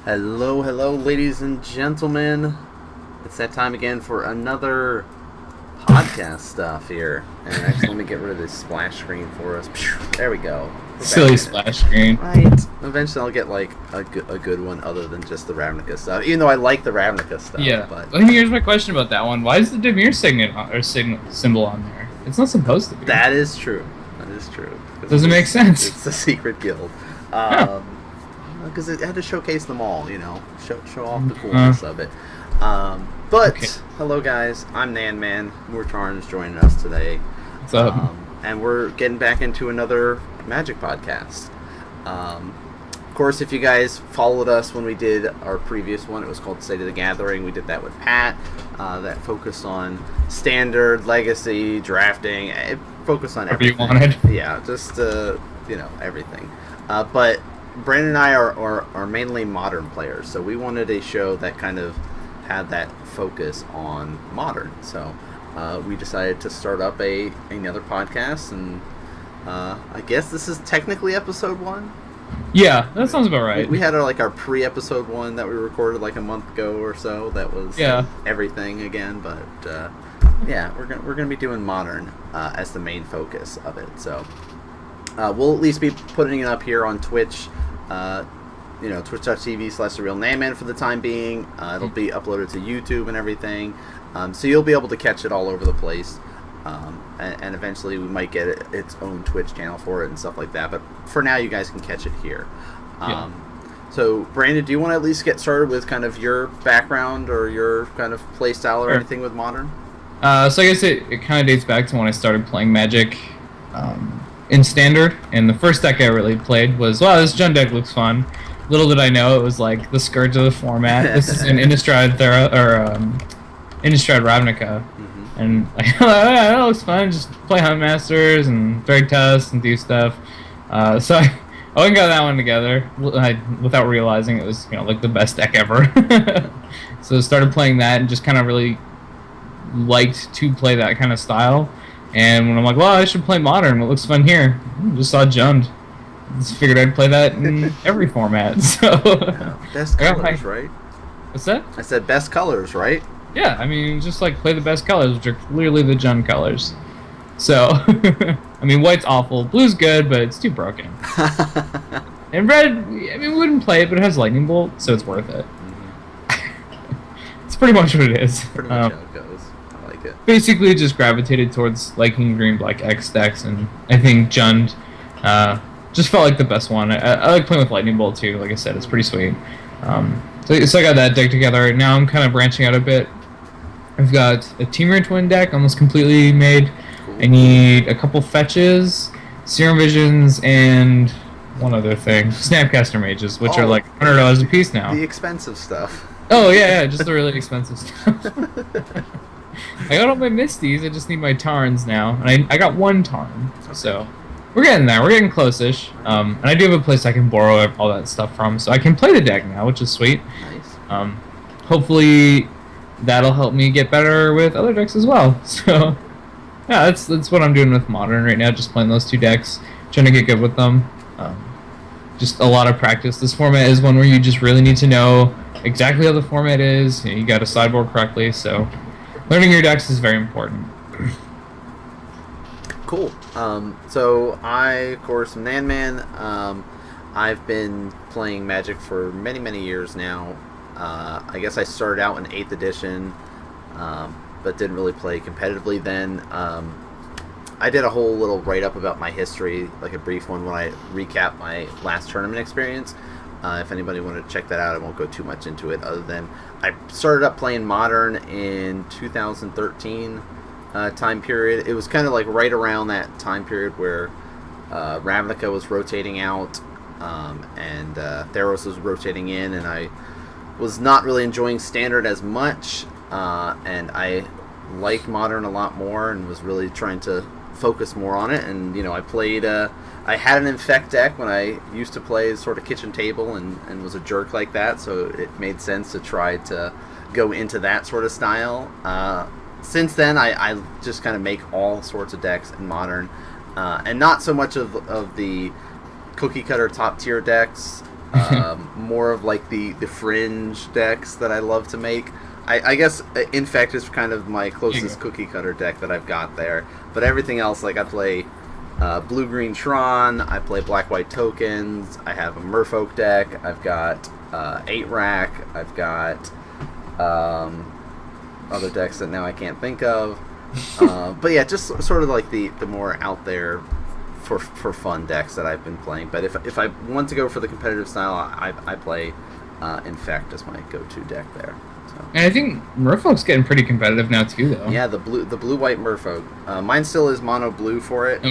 Hello, hello, ladies and gentlemen. It's that time again for another podcast stuff here. And actually, let me get rid of this splash screen for us. There we go. Silly splash screen. Right. Eventually, I'll get like a good one other than just the Ravnica stuff. Even though I like the Ravnica stuff. Yeah. But Well, here's my question about that one. Why is the Demir symbol on there? It's not supposed to be. that is true. That is true. Doesn't make sense. It's a secret guild. Huh. Because it had to showcase them all, show off the coolness of it. But hello guys, I'm Nan Man. Murtarn is joining us today. What's up? And we're getting back into another Magic podcast. Of course, if you guys followed us when we did our previous one, it was called State of the Gathering. We did that with Pat. That focused on standard, legacy, drafting. It focused on everything. Whatever you wanted. Yeah, just everything. But Brandon and I are mainly modern players, so we wanted a show that kind of had that focus on modern. So we decided to start up another podcast, and I guess this is technically episode 1. Yeah, that sounds about right. We had our pre-episode 1 that we recorded like a month ago or so. That was everything again, but yeah, we're gonna be doing modern as the main focus of it. So we'll at least be putting it up here on Twitch. Twitch.tv/TheRealNanman for the time being. It'll be uploaded to YouTube and everything. So you'll be able to catch it all over the place. And eventually we might get its own Twitch channel for it and stuff like that. But for now, you guys can catch it here. So, Brandon, do you want to at least get started with kind of your background or your kind of play style or anything with Modern? So I guess it kind of dates back to when I started playing Magic in Standard. And the first deck I really played was, this Jund deck looks fun. Little did I know it was like the scourge of the format. This is an Innistrad Ravnica. And that looks fun. Just play Hunt Masters and drag tests and do stuff. So I went and got that one together without realizing it was like the best deck ever. So I started playing that and just kind of really liked to play that kind of style. And when I'm like, I should play Modern. What looks fun here? Just saw Jund. Just figured I'd play that in every format. So best colors, right? What's that? I said best colors, right? Yeah, I mean, just play the best colors, which are clearly the Jund colors. So, I mean, white's awful. Blue's good, but it's too broken. And red, I mean, we wouldn't play it, but it has Lightning Bolt, so it's worth it. It's pretty much what it is. Pretty much how it goes. I like it. Basically, just gravitated towards liking green, black X decks, and I think Jund just felt like the best one. I like playing with Lightning Bolt, too. Like I said, it's pretty sweet. So I got that deck together. Now I'm kind of branching out a bit. I've got a Temur Twin deck almost completely made. Cool. I need a couple fetches, Serum Visions, and one other thing. Snapcaster Mages, which are like $100 a piece now. The expensive stuff. Oh, yeah, just the really expensive stuff. I got all my Misties, I just need my Tarns now. And I got one Tarn, so we're getting there. We're getting close-ish. And I do have a place I can borrow all that stuff from, so I can play the deck now, which is sweet. Nice. Hopefully that'll help me get better with other decks as well. So, yeah, that's what I'm doing with Modern right now, just playing those 2 decks, trying to get good with them. Just a lot of practice. This format is one where you just really need to know exactly how the format is. You got to sideboard correctly, so learning your decks is very important. Cool. So I, of course, am Nan Man. I've been playing Magic for many, many years now. I guess I started out in 8th edition, but didn't really play competitively then. I did a whole little write-up about my history, like a brief one when I recap my last tournament experience. If anybody wanted to check that out, I won't go too much into it, other than I started up playing Modern in 2013 time period. It was kind of like right around that time period where Ravnica was rotating out, and Theros was rotating in, and I was not really enjoying Standard as much, and I liked Modern a lot more and was really trying to focus more on it. And I played I had an Infect deck when I used to play sort of kitchen table and was a jerk like that, so it made sense to try to go into that sort of style. Since then, I just kind of make all sorts of decks in Modern, and not so much of the cookie cutter top tier decks. More of like the fringe decks that I love to make. I guess Infect is kind of my closest cookie cutter deck that I've got there. But everything else, like I play Blue Green Tron, I play Black White Tokens, I have a Merfolk deck, I've got 8 Rack, I've got other decks that now I can't think of. But yeah, just sort of like the more out there for fun decks that I've been playing. But if I want to go for the competitive style, I play Infect as my go-to deck there. So. And I think Merfolk's getting pretty competitive now too, though. Yeah, the blue white Merfolk. Mine still is mono blue for it.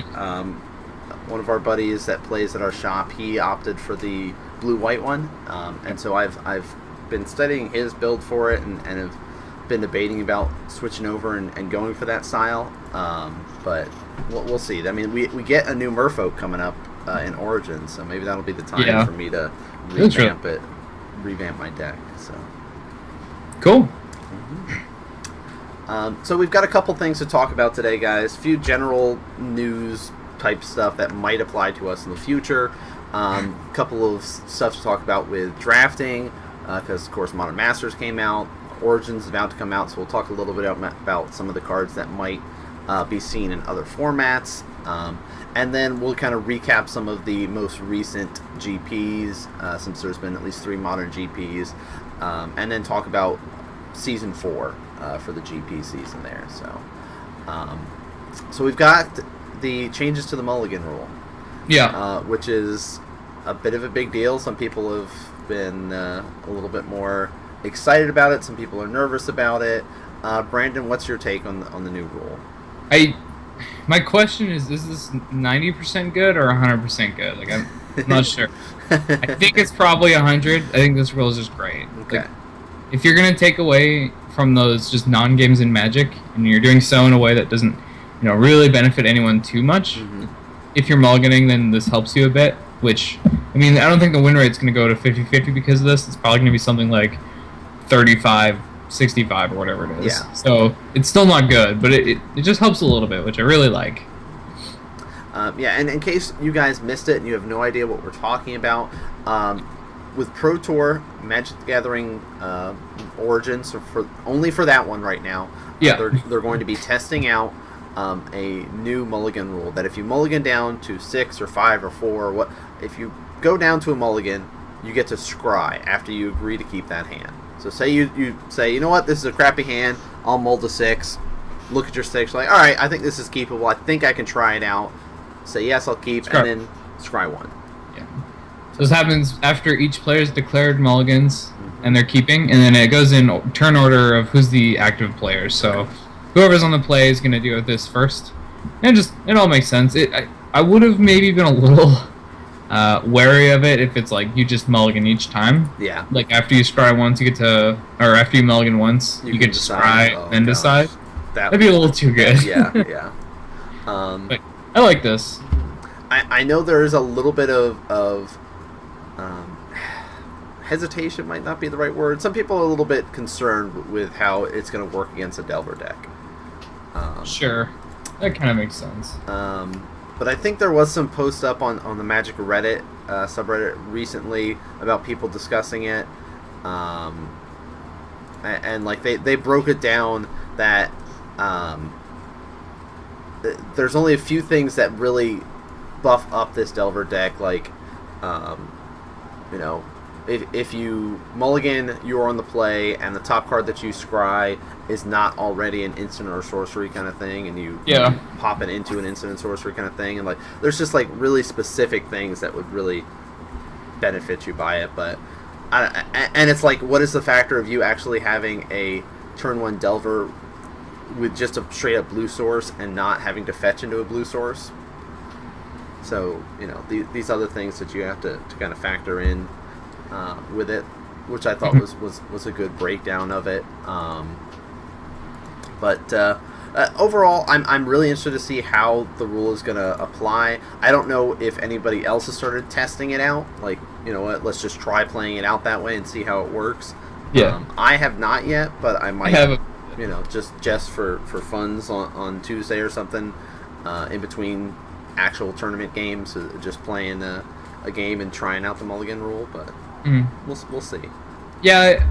One of our buddies that plays at our shop, he opted for the blue white one, and so I've been studying his build for it and have been debating about switching over and going for that style. But we'll see. I mean, we get a new Merfolk coming up in Origins, so maybe that'll be the time for me to revamp my deck. So cool. So we've got a couple things to talk about today, guys. A few general news type stuff that might apply to us in the future. A couple of stuff to talk about with drafting, because of course Modern Masters came out. Origins is about to come out, so we'll talk a little bit about some of the cards that might be seen in other formats. And then we'll kind of recap some of the most recent GPs, since there's been at least 3 modern GPs, and then talk about Season 4 for the GP season there. So we've got the changes to the Mulligan rule. Yeah. Which is a bit of a big deal. Some people have been a little bit more excited about it. Some people are nervous about it. Brandon, what's your take on the new rule? My question is this 90% good or 100% good? Like, I'm not sure. I think it's probably 100. I think this rule is just great. Okay. Like, if you're gonna take away from those just non-games in Magic, and you're doing so in a way that doesn't, really benefit anyone too much, if you're mulliganing, then this helps you a bit. Which, I mean, I don't think the win rate's gonna go to 50-50 because of this. It's probably gonna be something like 35-65 or whatever it is. Yeah. So it's still not good, but it just helps a little bit, which I really like. Yeah, and in case you guys missed it and you have no idea what we're talking about, with Pro Tour, Magic the Gathering Origins, so only for that one right now, they're going to be testing out a new mulligan rule, that if you mulligan down to 6 or 5 or 4, if you go down to a mulligan, you get to scry after you agree to keep that hand. So say you say, you know what, this is a crappy hand, I'll mull to 6, look at your 6, like, alright, I think this is keepable, I think I can try it out, say yes, I'll keep, and then scry 1. Yeah. So this happens after each player's declared mulligans, and they're keeping, and then it goes in turn order of who's the active players. So whoever's on the play is going to deal with this first. And it all makes sense. I would have maybe been a little wary of it if it's like you just mulligan each time. Yeah. Like after you scry once, you get to, or after you mulligan once, you get to scry, then decide. That'd be a little too good. Yeah, yeah. But I like this. I know there is a little bit of hesitation, might not be the right word. Some people are a little bit concerned with how it's going to work against a Delver deck. Sure. That kind of makes sense. But I think there was some posts up on the Magic Reddit subreddit recently about people discussing it. And like they broke it down that there's only a few things that really buff up this Delver deck, like if you mulligan, you're on the play, and the top card that you scry is not already an instant or sorcery kind of thing, and you pop it into an instant and sorcery kind of thing, and like there's just like really specific things that would really benefit you by it. But and it's like, what is the factor of you actually having a turn 1 Delver with just a straight up blue source and not having to fetch into a blue source? So these other things that you have to kind of factor in with it, which I thought was a good breakdown of it. But overall, I'm really interested to see how the rule is going to apply. I don't know if anybody else has started testing it out. Like, let's just try playing it out that way and see how it works. Yeah. I have not yet, but I might. have just for funds on Tuesday or something, in between actual tournament games, just playing a a game and trying out the mulligan rule, but we'll see. Yeah,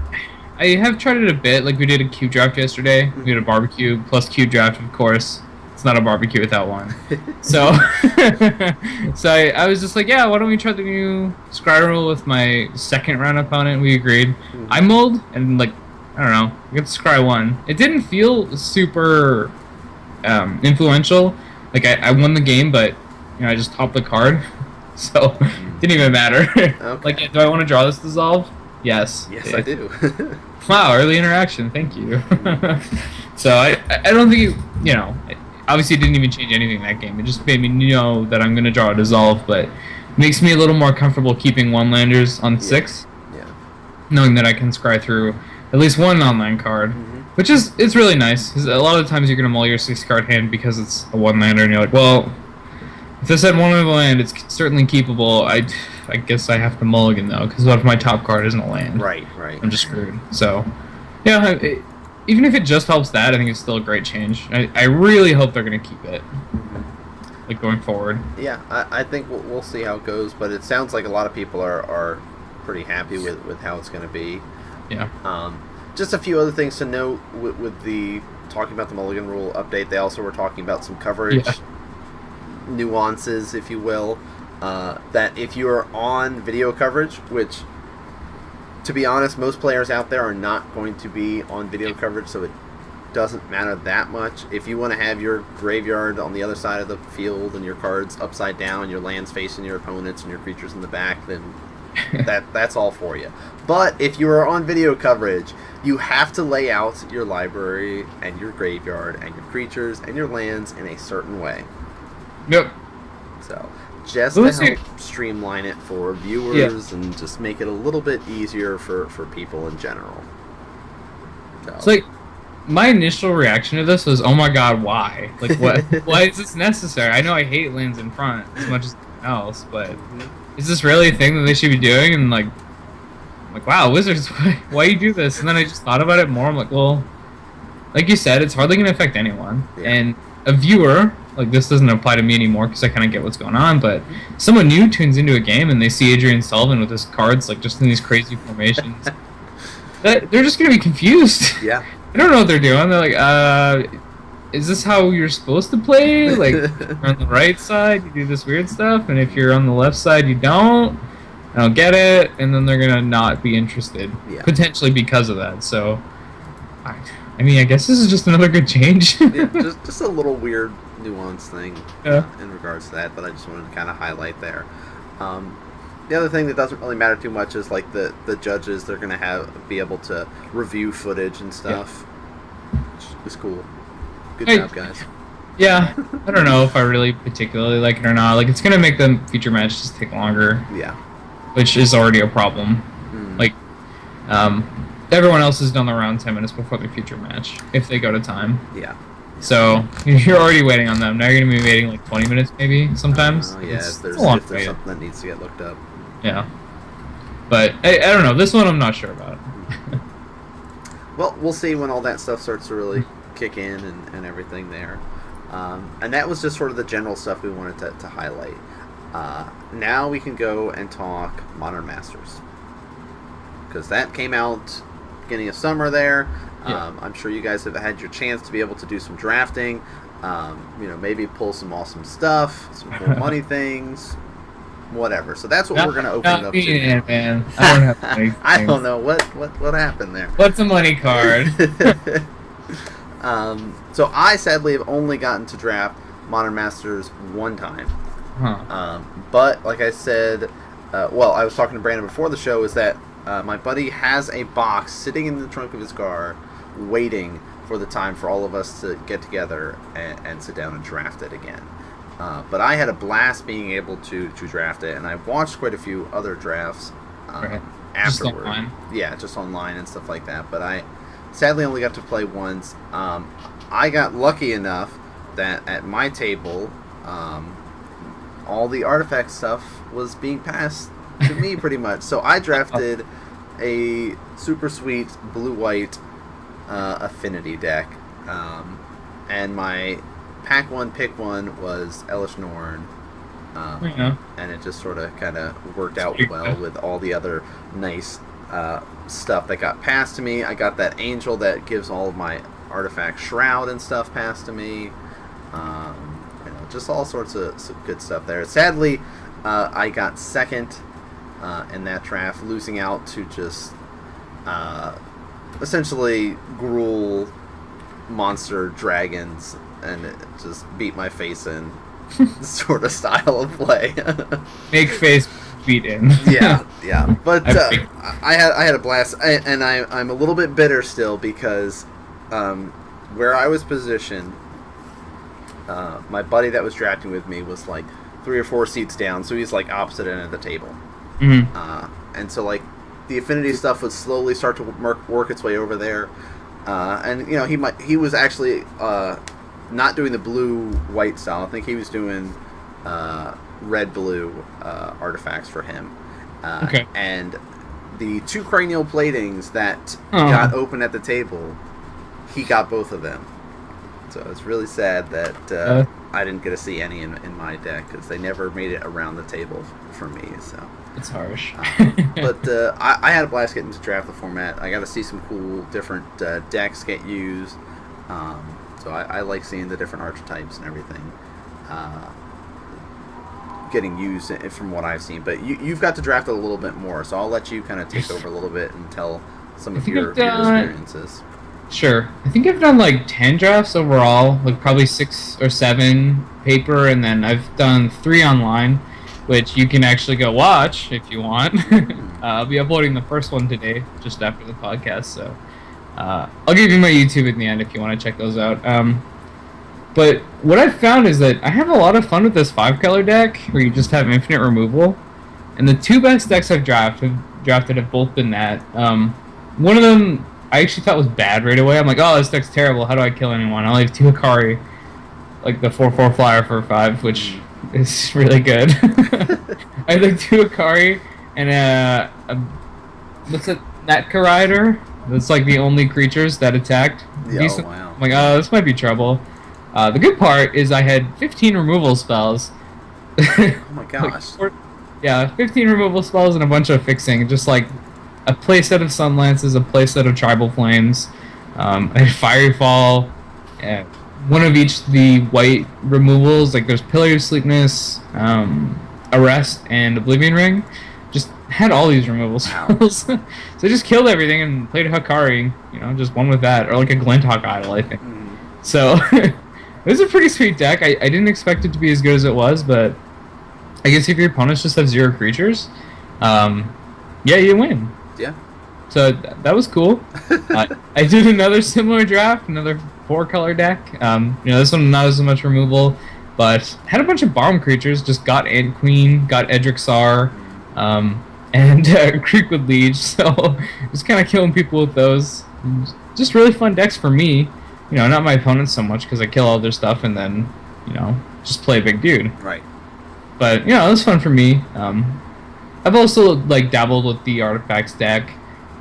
I have tried it a bit. Like we did a cube draft yesterday. We did a barbecue plus cube draft, of course. It's not a barbecue without one. So, I was just like, yeah, why don't we try the new scry rule with my second round opponent? We agreed. I mulled and like, I don't know, we got the scry 1. It didn't feel super influential. Like I won the game, but I just topped the card, so it didn't even matter. Okay. Like, do I want to draw this dissolve? Yes. Yes, I do. Wow, early interaction. Thank you. So I don't think obviously it didn't even change anything in that game. It just made me know that I'm gonna draw a dissolve, but makes me a little more comfortable keeping 1-landers on 6. Yeah. Knowing that I can scry through at least one online card, which is it's really nice. 'Cause a lot of times you're gonna mull your 6-card hand because it's a 1-lander, and you're like, well, if this had one of the land, it's certainly keepable. I guess I have to mulligan though, because what if my top card isn't a land? Right. I'm just screwed. So, yeah, even if it just helps that, I think it's still a great change. I really hope they're going to keep it, like going forward. Yeah, I think we'll see how it goes, but it sounds like a lot of people are pretty happy with how it's going to be. Yeah. Just a few other things to note with the talking about the mulligan rule update. They also were talking about some coverage nuances, if you will. That if you are on video coverage, which, to be honest, most players out there are not going to be on video coverage, so it doesn't matter that much. If you want to have your graveyard on the other side of the field and your cards upside down, your lands facing your opponents and your creatures in the back, then that's all for you. But if you are on video coverage, you have to lay out your library and your graveyard and your creatures and your lands in a certain way. Yep. So just to help streamline it for viewers and just make it a little bit easier for people in general. So. It's like, my initial reaction to this was, oh my god, why? Like, what? Why is this necessary? I know I hate lands in front as much as anything else, but is this really a thing that they should be doing? And like wow, Wizards, why you do this? And then I just thought about it more. I'm like, well, like you said, it's hardly going to affect anyone. Yeah. And a viewer, like, this doesn't apply to me anymore because I kind of get what's going on, but someone new tunes into a game and they see Adrian Sullivan with his cards, like, just in these crazy formations. They're just going to be confused. Yeah. I don't know what they're doing. They're like, is this how you're supposed to play? Like, you're on the right side, you do this weird stuff, and if you're on the left side, you don't. I don't get it, and then they're going to not be interested, potentially because of that. So, I mean, I guess this is just another good change. Yeah, just a little weird nuance thing in regards to that I just wanted to kind of highlight there. The other thing that doesn't really matter too much is like the judges. They're going to be able to review footage and stuff, which is cool. Good job, guys. Yeah, I don't know if I really particularly like it or not. Like, it's going to make the feature matches take longer. Yeah. Which is already a problem. Like, everyone else is done around 10 minutes before the future match, if they go to time. Yeah. So, you're already waiting on them. Now you're going to be waiting like 20 minutes maybe, sometimes. Yeah, if there's something that needs to get looked up. Yeah. But, I don't know. This one I'm not sure about. Well, we'll see when all that stuff starts to really kick in and everything there. And that was just sort of the general stuff we wanted to highlight. Now we can go and talk Modern Masters, because that came out beginning of summer there. I'm sure you guys have had your chance to be able to do some drafting, maybe pull some awesome stuff, some cool money things, whatever. So that's what we're going to open it up to. Man. I don't have money things. I don't know what happened there. What's a money card? So I sadly have only gotten to draft Modern Masters one time. But like I said, I was talking to Brandon before the show, is that my buddy has a box sitting in the trunk of his car waiting for the time for all of us to get together and sit down and draft it again. But I had a blast being able to draft it, and I watched quite a few other drafts afterward. Just online? Yeah, just online and stuff like that. But I sadly only got to play once. I got lucky enough that at my table, all the artifact stuff was being passed to me pretty much. So I drafted a super sweet blue-white affinity deck. And my pack one, pick one was Elish Norn. And it just sort of kind of worked out well with all the other nice stuff that got passed to me. I got that angel that gives all of my artifact shroud and stuff passed to me. Just all sorts of good stuff there. Sadly, I got second in that draft, losing out to just essentially Gruul monster dragons, and it just beat my face in sort of style of play. Make face beat in. yeah. But I had a blast, and I'm a little bit bitter still because where I was positioned, my buddy that was drafting with me was like 3 or 4 seats down, so he's like opposite end of the table. And so like the affinity stuff would slowly start to work its way over there, and he was actually not doing the blue-white style. I think he was doing red-blue artifacts for him. Okay. And the 2 cranial platings that got open at the table, he got both of them. So it's really sad that I didn't get to see any in my deck because they never made it around the table for me. So it's harsh. But I had a blast getting to draft the format. I got to see some cool different decks get used. So I like seeing the different archetypes and everything getting used from what I've seen. But you've got to draft it a little bit more, so I'll let you kind of take over a little bit and tell some of your experiences. Sure. I think I've done like 10 drafts overall, like probably 6 or 7 paper, and then I've done 3 online, which you can actually go watch if you want. I'll be uploading the first one today, just after the podcast, so I'll give you my YouTube in the end if you want to check those out. But what I've found is that I have a lot of fun with this 5-color deck, where you just have infinite removal, and the 2 best decks I've drafted have both been that. One of them I actually thought was bad right away. I'm like, oh, this deck's terrible. How do I kill anyone? I only have 2 Akari, like the 4/4 flyer for 5, which is really good. I had like 2 Akari and what's it? Natka Rider. That's like the only creatures that attacked. Oh, wow. I'm like, oh, this might be trouble. The good part is I had 15 removal spells. Oh my gosh. 15 removal spells and a bunch of fixing, just like a playset of Sunlances, a playset of Tribal Flames, I had Fiery Fall, and one of each of the white removals, like there's Pillar of Sleepness, Arrest, and Oblivion Ring. Just had all these removal spells. So I just killed everything and played Hakari, just one with that, or like a Glinthawk Idol, I think. So it was a pretty sweet deck. I didn't expect it to be as good as it was, but I guess if your opponents just have 0 creatures, you win. Yeah. So that was cool. I did another similar draft, another 4-color deck. This one not as much removal, but had a bunch of bomb creatures. Just got Ant Queen, got Edrixar, and Creekwood Liege. So just kind of killing people with those. Just really fun decks for me. Not my opponents so much because I kill all their stuff and then, just play a big dude. Right. But it was fun for me. I've also like dabbled with the artifacts deck.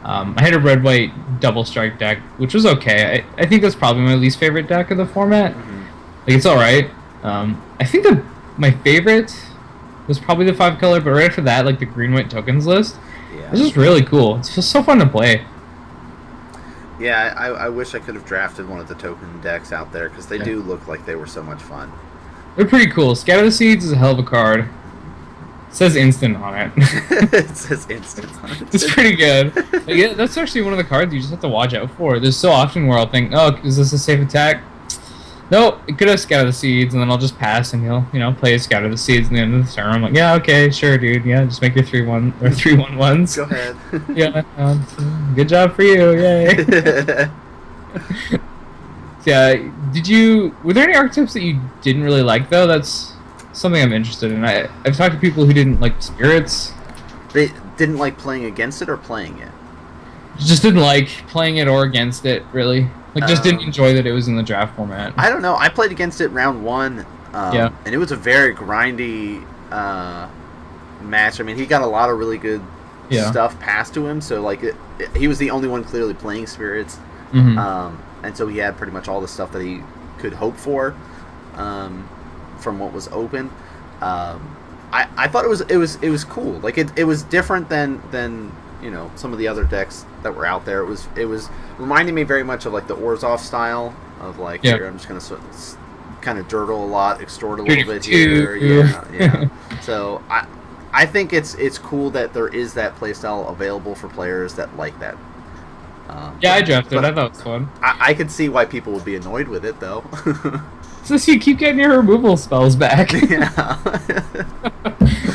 I had a red-white double strike deck, which was okay. I think that's probably my least favorite deck of the format. Like it's all right. I think my favorite was probably the 5-color, but right after that, like the green-white tokens list. Yeah. It's just really cool. It's just so fun to play. Yeah, I wish I could have drafted one of the token decks out there because they do look like they were so much fun. They're pretty cool. Scatter the Seeds is a hell of a card. It says instant on it. It says instant on it. It's pretty good. Like, that's actually one of the cards you just have to watch out for. There's so often where I'll think, oh, is this a safe attack? No, it could have Scatter the Seeds, and then I'll just pass, and he'll play Scatter the Seeds in the end of the turn. I'm like, yeah, okay, sure, dude. Yeah, just make your 3/1 or 3/1/1s. Go ahead. Yeah, good job for you. Yay. Yeah, were there any archetypes that you didn't really like, though? That's something I'm interested in. I've talked to people who didn't like Spirits. They didn't like playing against it or playing it? Just didn't like playing it or against it, really. Like, just didn't enjoy that it was in the draft format. I don't know. I played against it round 1, and it was a very grindy match. I mean, he got a lot of really good stuff passed to him, so, like, he was the only one clearly playing Spirits. And so he had pretty much all the stuff that he could hope for from what was open. I thought it was cool. Like it was different than some of the other decks that were out there. It was reminding me very much of like the Orzhov style of like here I'm just gonna kind of dirtle a lot, extort a little bit here. Yeah. So I think it's cool that there is that playstyle available for players that like that. I drafted. I thought it was fun. I could see why people would be annoyed with it though. So you keep getting your removal spells back. Yeah.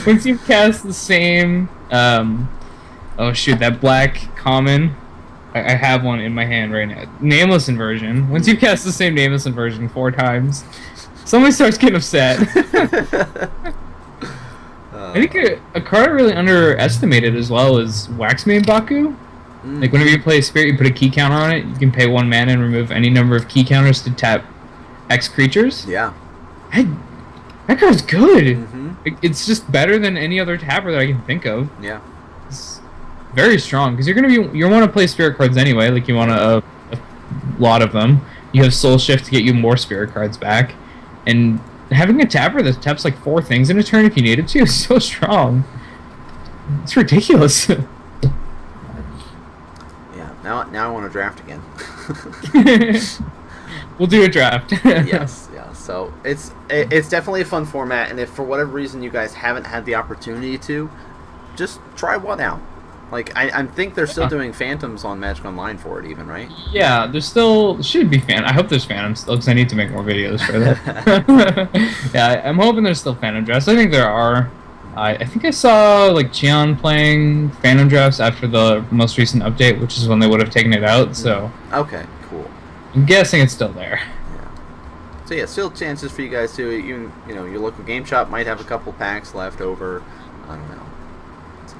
Once you cast the same, oh shoot, that black common. I have one in my hand right now. Nameless Inversion. Once you cast the same Nameless Inversion 4 times, somebody starts getting upset. I think a card I really underestimated as well is Waxmane Baku. Like whenever you play a spirit, you put a key counter on it. You can pay 1 mana and remove any number of key counters to tap X creatures. Yeah. That card's good. It's just better than any other tapper that I can think of. Yeah. It's very strong because you want to play spirit cards anyway. Like you want a lot of them. You have Soul Shift to get you more spirit cards back, and having a tapper that taps like 4 things in a turn if you need it to is so strong. It's ridiculous. Yeah. Now I want to draft again. We'll do a draft. Yes, yeah. So it's definitely a fun format, and if for whatever reason you guys haven't had the opportunity to, just try one out. Like I think they're still doing Phantoms on Magic Online for it, even, right? Yeah, there's still should be I hope there's Phantoms still, because I need to make more videos for that. Yeah, I'm hoping there's still Phantom drafts. I think there are. I think I saw like Cheon playing Phantom drafts after the most recent update, which is when they would have taken it out. So okay, cool. I'm guessing it's still there. Yeah. So yeah, still chances for you guys to your local game shop might have a couple packs left over. I don't know. So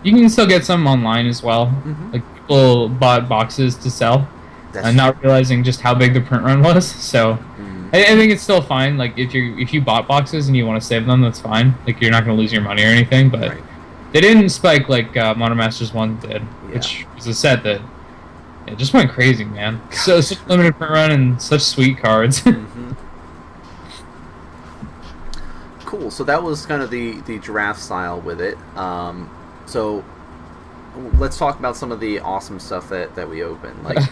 you can still get some online as well. Like people bought boxes to sell, and not realizing just how big the print run was. So I think it's still fine. Like if you bought boxes and you want to save them, that's fine. Like you're not going to lose your money or anything. But they didn't spike like Modern Masters 1 did, which was a set that. It just went crazy, man. So such limited print run and such sweet cards. Cool. So that was kind of the draft style with it. So let's talk about some of the awesome stuff that we opened. Like,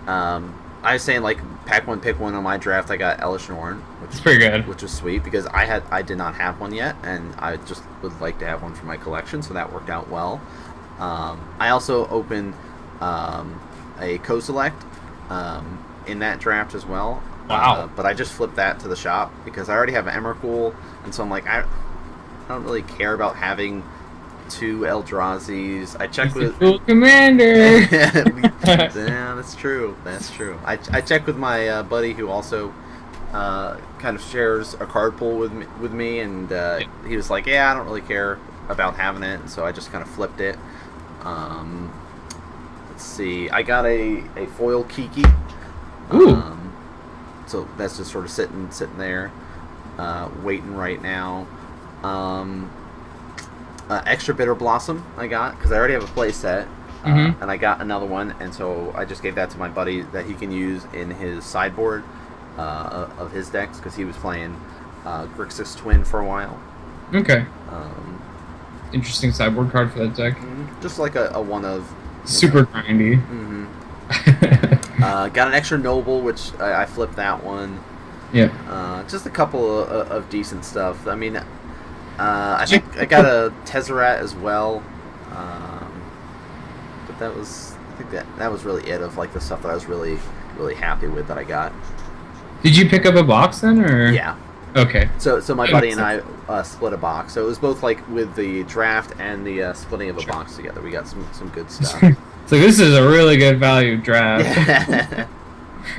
I was saying, like pack 1 pick 1 on my draft. I got Elish Norn, which is pretty good, which was sweet because I did not have one yet, and I just would like to have one for my collection. So that worked out well. I also opened. A co-select in that draft as well. Wow. But I just flipped that to the shop because I already have Emrakul, and so I'm like, I don't really care about having 2 Eldrazi's. I checked with cool commander. Yeah, that's true. That's true. I checked with my buddy who also kind of shares a card pool with me, and he was like, yeah, I don't really care about having it, and so I just kind of flipped it. Let's see. I got a foil Kiki. Ooh. So that's just sort of sitting there, waiting right now. Extra Bitter Blossom I got because I already have a play set, and I got another one, and so I just gave that to my buddy that he can use in his sideboard of his decks because he was playing Grixis Twin for a while. Okay. Interesting sideboard card for that deck. Just like a one of. Super grindy. Got an extra Noble, which I flipped that one. Yeah. Just a couple of decent stuff. I mean, I think I got a Tezzeret as well. But I think that was really it of like the stuff that I was really, really happy with that I got. Did you pick up a box then, or? Yeah. Okay. So my buddy and I split a box. So it was both like with the draft and the splitting of a box together. We got some good stuff. So this is a really good value draft. Yeah.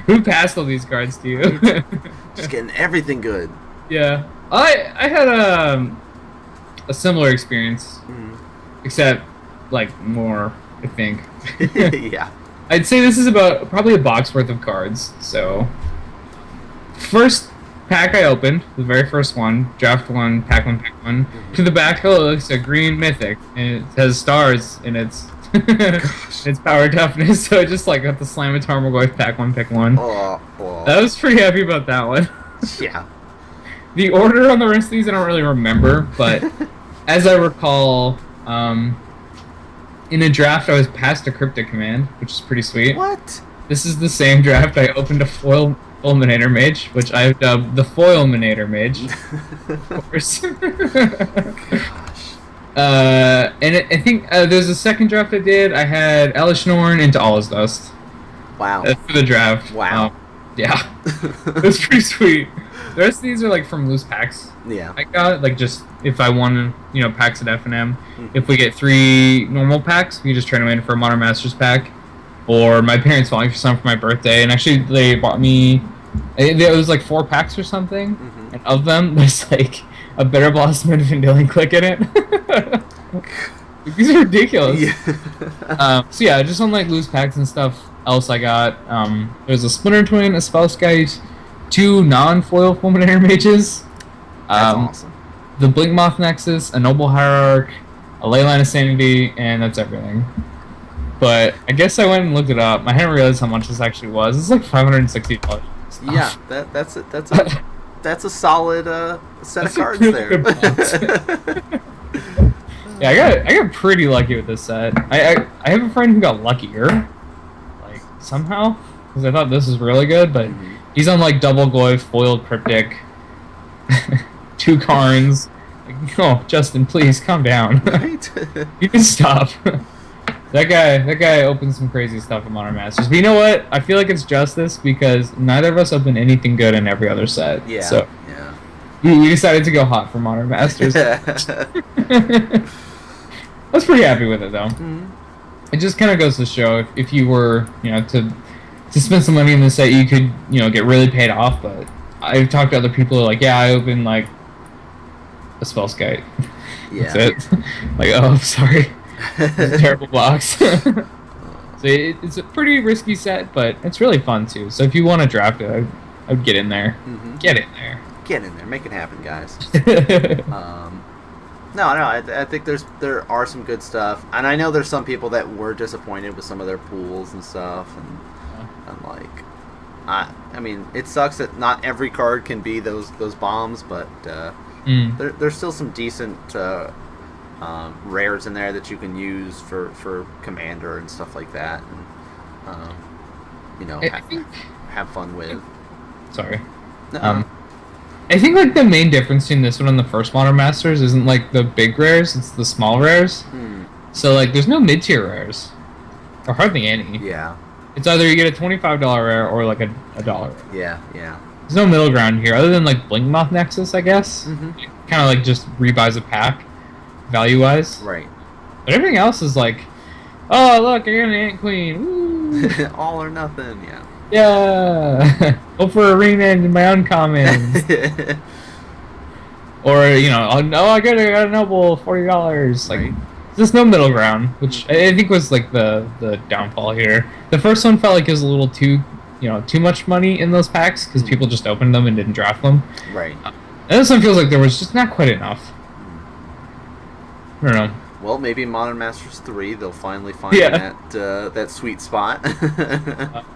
Who passed all these cards to you? Just getting everything good. Yeah. I had a similar experience, except like more, I think. Yeah. I'd say this is about probably a box worth of cards. So first pack I opened, the very first one, draft 1, pack 1, pack 1. To the back, it looks a green mythic, and it has stars in its its power toughness. So I just like got the Slamatar Morgoth pack 1, pick 1. Oh. I was pretty happy about that one. Yeah. The order on the rest of these I don't really remember, but as I recall, in a draft I was passed a cryptic command, which is pretty sweet. What? This is the same draft I opened a foil Fulminator Mage, which I've dubbed the Foilminator Mage. Of course. Gosh. I think there's a second draft I did. I had Elishnorn into All Is Dust. Wow. That's for the draft. Wow. Yeah. That's pretty sweet. The rest of these are like from loose packs. Yeah. I got like just if I won, packs at F&M. If we get 3 normal packs, we just turn them in for a Modern Masters pack. Or my parents bought me some for my birthday, and actually they bought me. It was like 4 packs or something, and of them there's like a Bitter Blossom and Vendilion Click in it. These are ridiculous. Yeah. So yeah, just on like loose packs and stuff else I got. There's a Splinter Twin, a Spellskite, 2 non-foil Fulminator Mages. That's awesome. The Blinkmoth Nexus, a Noble Hierarch, a Leyline of Sanity, and that's everything. But I guess I went and looked it up. I hadn't realized how much this actually was. It's like $560. Yeah, that's a solid set of cards there. Yeah, I got pretty lucky with this set. I have a friend who got luckier, like somehow, because I thought this was really good, but he's on like double Goy, foiled cryptic, 2 Karns. Like, oh, Justin, please calm down. Right? You can stop. That guy opened some crazy stuff in Modern Masters. But you know what? I feel like it's justice because neither of us opened anything good in every other set. Yeah. So yeah. we decided to go hot for Modern Masters. I was pretty happy with it though. It just kind of goes to show if you were, to spend some money in the set, you could, get really paid off. But I've talked to other people who are like, yeah, I opened like a Spellskite. Yeah. That's it. Like, oh, sorry. It's a terrible box. So it's a pretty risky set, but it's really fun too. So if you want to draft it, I'd get in there. Get in there. Get in there. Make it happen, guys. No, I think there are some good stuff, and I know there's some people that were disappointed with some of their pools and stuff, and like, I mean, it sucks that not every card can be those bombs, but there's still some decent. Rares in there that you can use for Commander and stuff like that, and have fun with. Sorry. I think like the main difference between this one and the first Modern Masters isn't like the big rares; it's the small rares. So like, there's no mid-tier rares, or hardly any. Yeah. It's either you get a $25 rare or like a dollar. Yeah. There's no middle ground here, other than like Blinkmoth Nexus, I guess. Kind of like just rebuys a pack. Value-wise, right? But everything else is like, oh look, I got an Ant Queen, woo! All or nothing, yeah. Yeah, hope for a reman in my uncommons. Or I got a Noble, $40. Like, right. There's no middle ground, which I think was like the downfall here. The first one felt like it was a little too much money in those packs because people just opened them and didn't draft them. Right. And this one feels like there was just not quite enough. I don't know. Well, maybe Modern Masters 3, they'll finally find that sweet spot.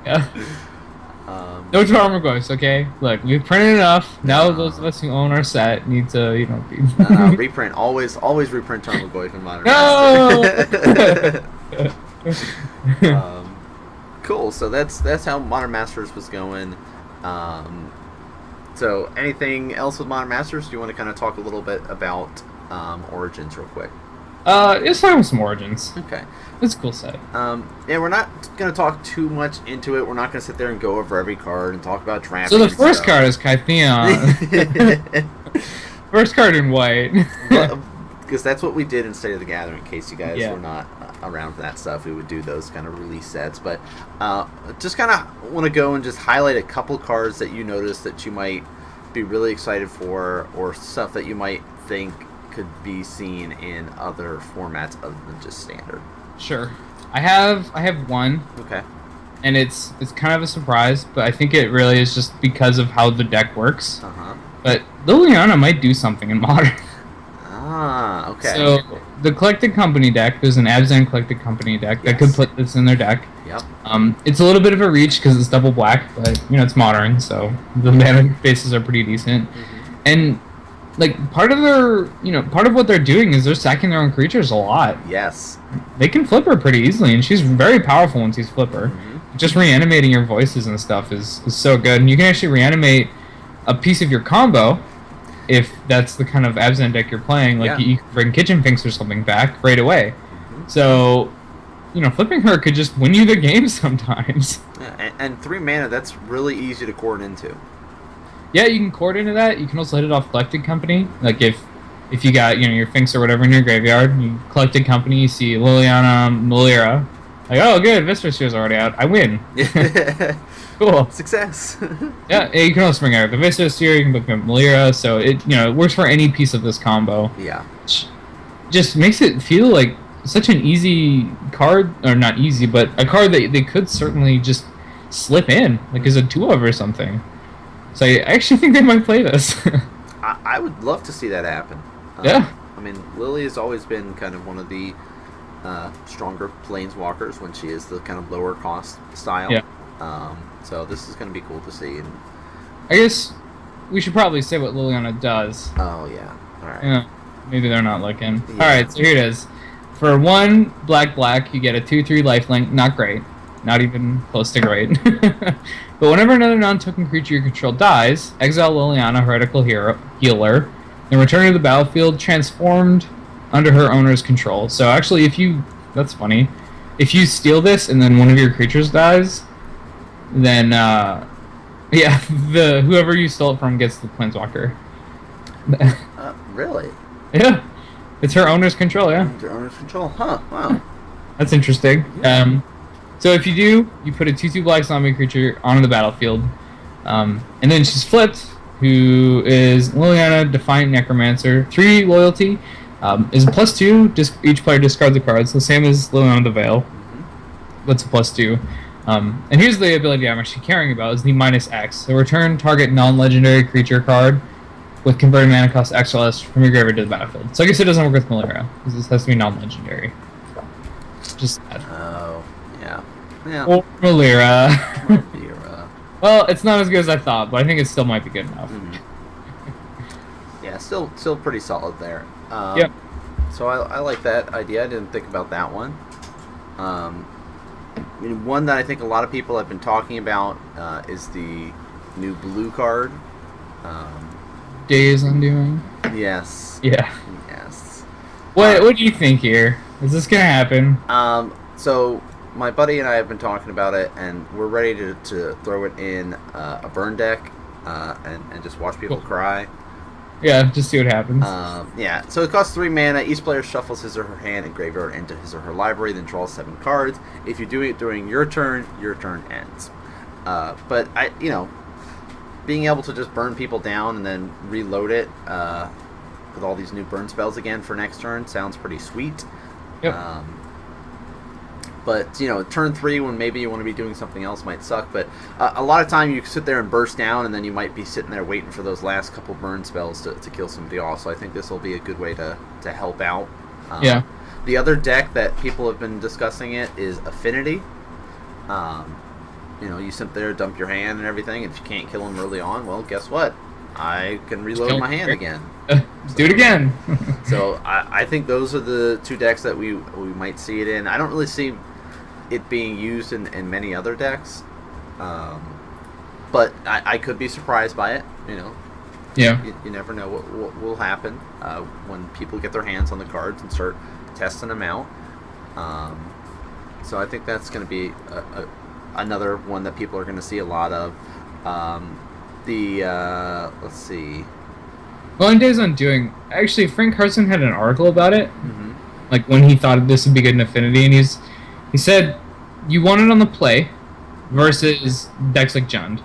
Yeah. No Tarmogoyfs, okay? Look, we've printed enough. Now those of us who own our set need to, be... reprint. Always reprint Tarmogoyf in Modern Masters. Cool. So that's how Modern Masters was going. So anything else with Modern Masters? Do you want to kind of talk a little bit about Origins real quick? Let's talk about some Origins. Okay. It's a cool set. Yeah, we're not going to talk too much into it. We're not going to sit there and go over every card and talk about drafting. So the first card is Kytheon. First card in white. Because that's what we did in State of the Gathering, in case you guys were not around for that stuff. We would do those kind of release sets. But just kind of want to go and just highlight a couple cards that you notice that you might be really excited for, or stuff that you might think could be seen in other formats other than just Standard. Sure. I have one. Okay. And it's kind of a surprise, but I think it really is just because of how the deck works. But Liliana might do something in Modern. Ah, okay. So the Collected Company deck, there's an Abzan Collected Company deck that could put this in their deck. Yep. It's a little bit of a reach because it's double black, but it's Modern, so the mana bases are pretty decent. And like part of what they're doing is they're sacking their own creatures a lot. Yes. They can flip her pretty easily, and she's very powerful once you flip her. Mm-hmm. Just reanimating your voices and stuff is so good, and you can actually reanimate a piece of your combo if that's the kind of Abzan deck you're playing. Like you can bring Kitchen Finks or something back right away. Mm-hmm. So, flipping her could just win you the game sometimes. Yeah, and 3 mana, that's really easy to court into. Yeah, you can court into that. You can also hit it off Collected Company. Like if you got your Finks or whatever in your graveyard, you Collected Company, you see Liliana, Melira, like, oh good, Viscera Sphere's already out, I win. Cool. Success. Yeah, you can also bring out the Viscera Sphere, you can book up Melira, so it works for any piece of this combo. Yeah. Which just makes it feel like such an easy card, or not easy, but a card that they could certainly just slip in, like as a 2-of or something. So I actually think they might play this. I would love to see that happen. Yeah. I mean, Lily has always been kind of one of the stronger planeswalkers when she is the kind of lower cost style. Yeah. So this is going to be cool to see. And I guess we should probably say what Liliana does. oh yeah. All right. Yeah. Maybe they're not looking. Yeah. All right, so here it is. For 1 black, you get a 2/3 lifelink. Not great. Not even close to great. But whenever another non-token creature you control dies, exile Liliana, Heretical Healer, and return to the battlefield transformed under her owner's control. So actually, that's funny. If you steal this and then one of your creatures dies, then whoever you stole it from gets the Planeswalker. Really? Yeah, it's her owner's control. Yeah, Under owner's control. Huh? Wow. that's interesting. Yeah. So if you do, you put a 2/2 black zombie creature onto the battlefield, and then she's flipped, who is Liliana, Defiant Necromancer, 3 loyalty, is a +2. Just each player discards the cards, the same as Liliana the Veil. Mm-hmm. That's a +2. And here's the ability I'm actually caring about: is the -X. So return target non-legendary creature card with converted mana cost X or less from your graveyard to the battlefield. So I guess it doesn't work with Melira, because this has to be non-legendary. Just that. Oh, yeah. Yeah. Or Melira. Melira. Well, it's not as good as I thought, but I think it still might be good enough. Mm. Yeah, still pretty solid there. Yep. So I like that idea. I didn't think about that one. I mean, one that I think a lot of people have been talking about is the new blue card. Days Undoing. Yes. Yeah. Yes. What do you think here? Is this gonna happen? So my buddy and I have been talking about it, and we're ready to throw it in a burn deck and just watch people cry. Yeah, just see what happens. Yeah, so it costs 3 mana. Each player shuffles his or her hand and graveyard into his or her library, then draws 7 cards. If you do it during your turn ends. But being able to just burn people down and then reload it with all these new burn spells again for next turn sounds pretty sweet. Yep. But turn 3 when maybe you want to be doing something else might suck. But a lot of time you sit there and burst down, and then you might be sitting there waiting for those last couple burn spells to kill somebody off. So I think this will be a good way to help out. Yeah. The other deck that people have been discussing is Affinity. You sit there, dump your hand and everything, and if you can't kill them early on, well, guess what? I can reload my hand again. Do it again. So I think those are the 2 decks that we might see it in. I don't really see it being used in many other decks, but I could be surprised by it. Yeah. You never know what will happen when people get their hands on the cards and start testing them out. So I think that's going to be another one that people are going to see a lot of. Let's see. Well, in Days Undoing, actually, Frank Carson had an article about it. Mm-hmm. Like when he thought this would be good in Affinity, and he said you want it on the play versus decks like Jund.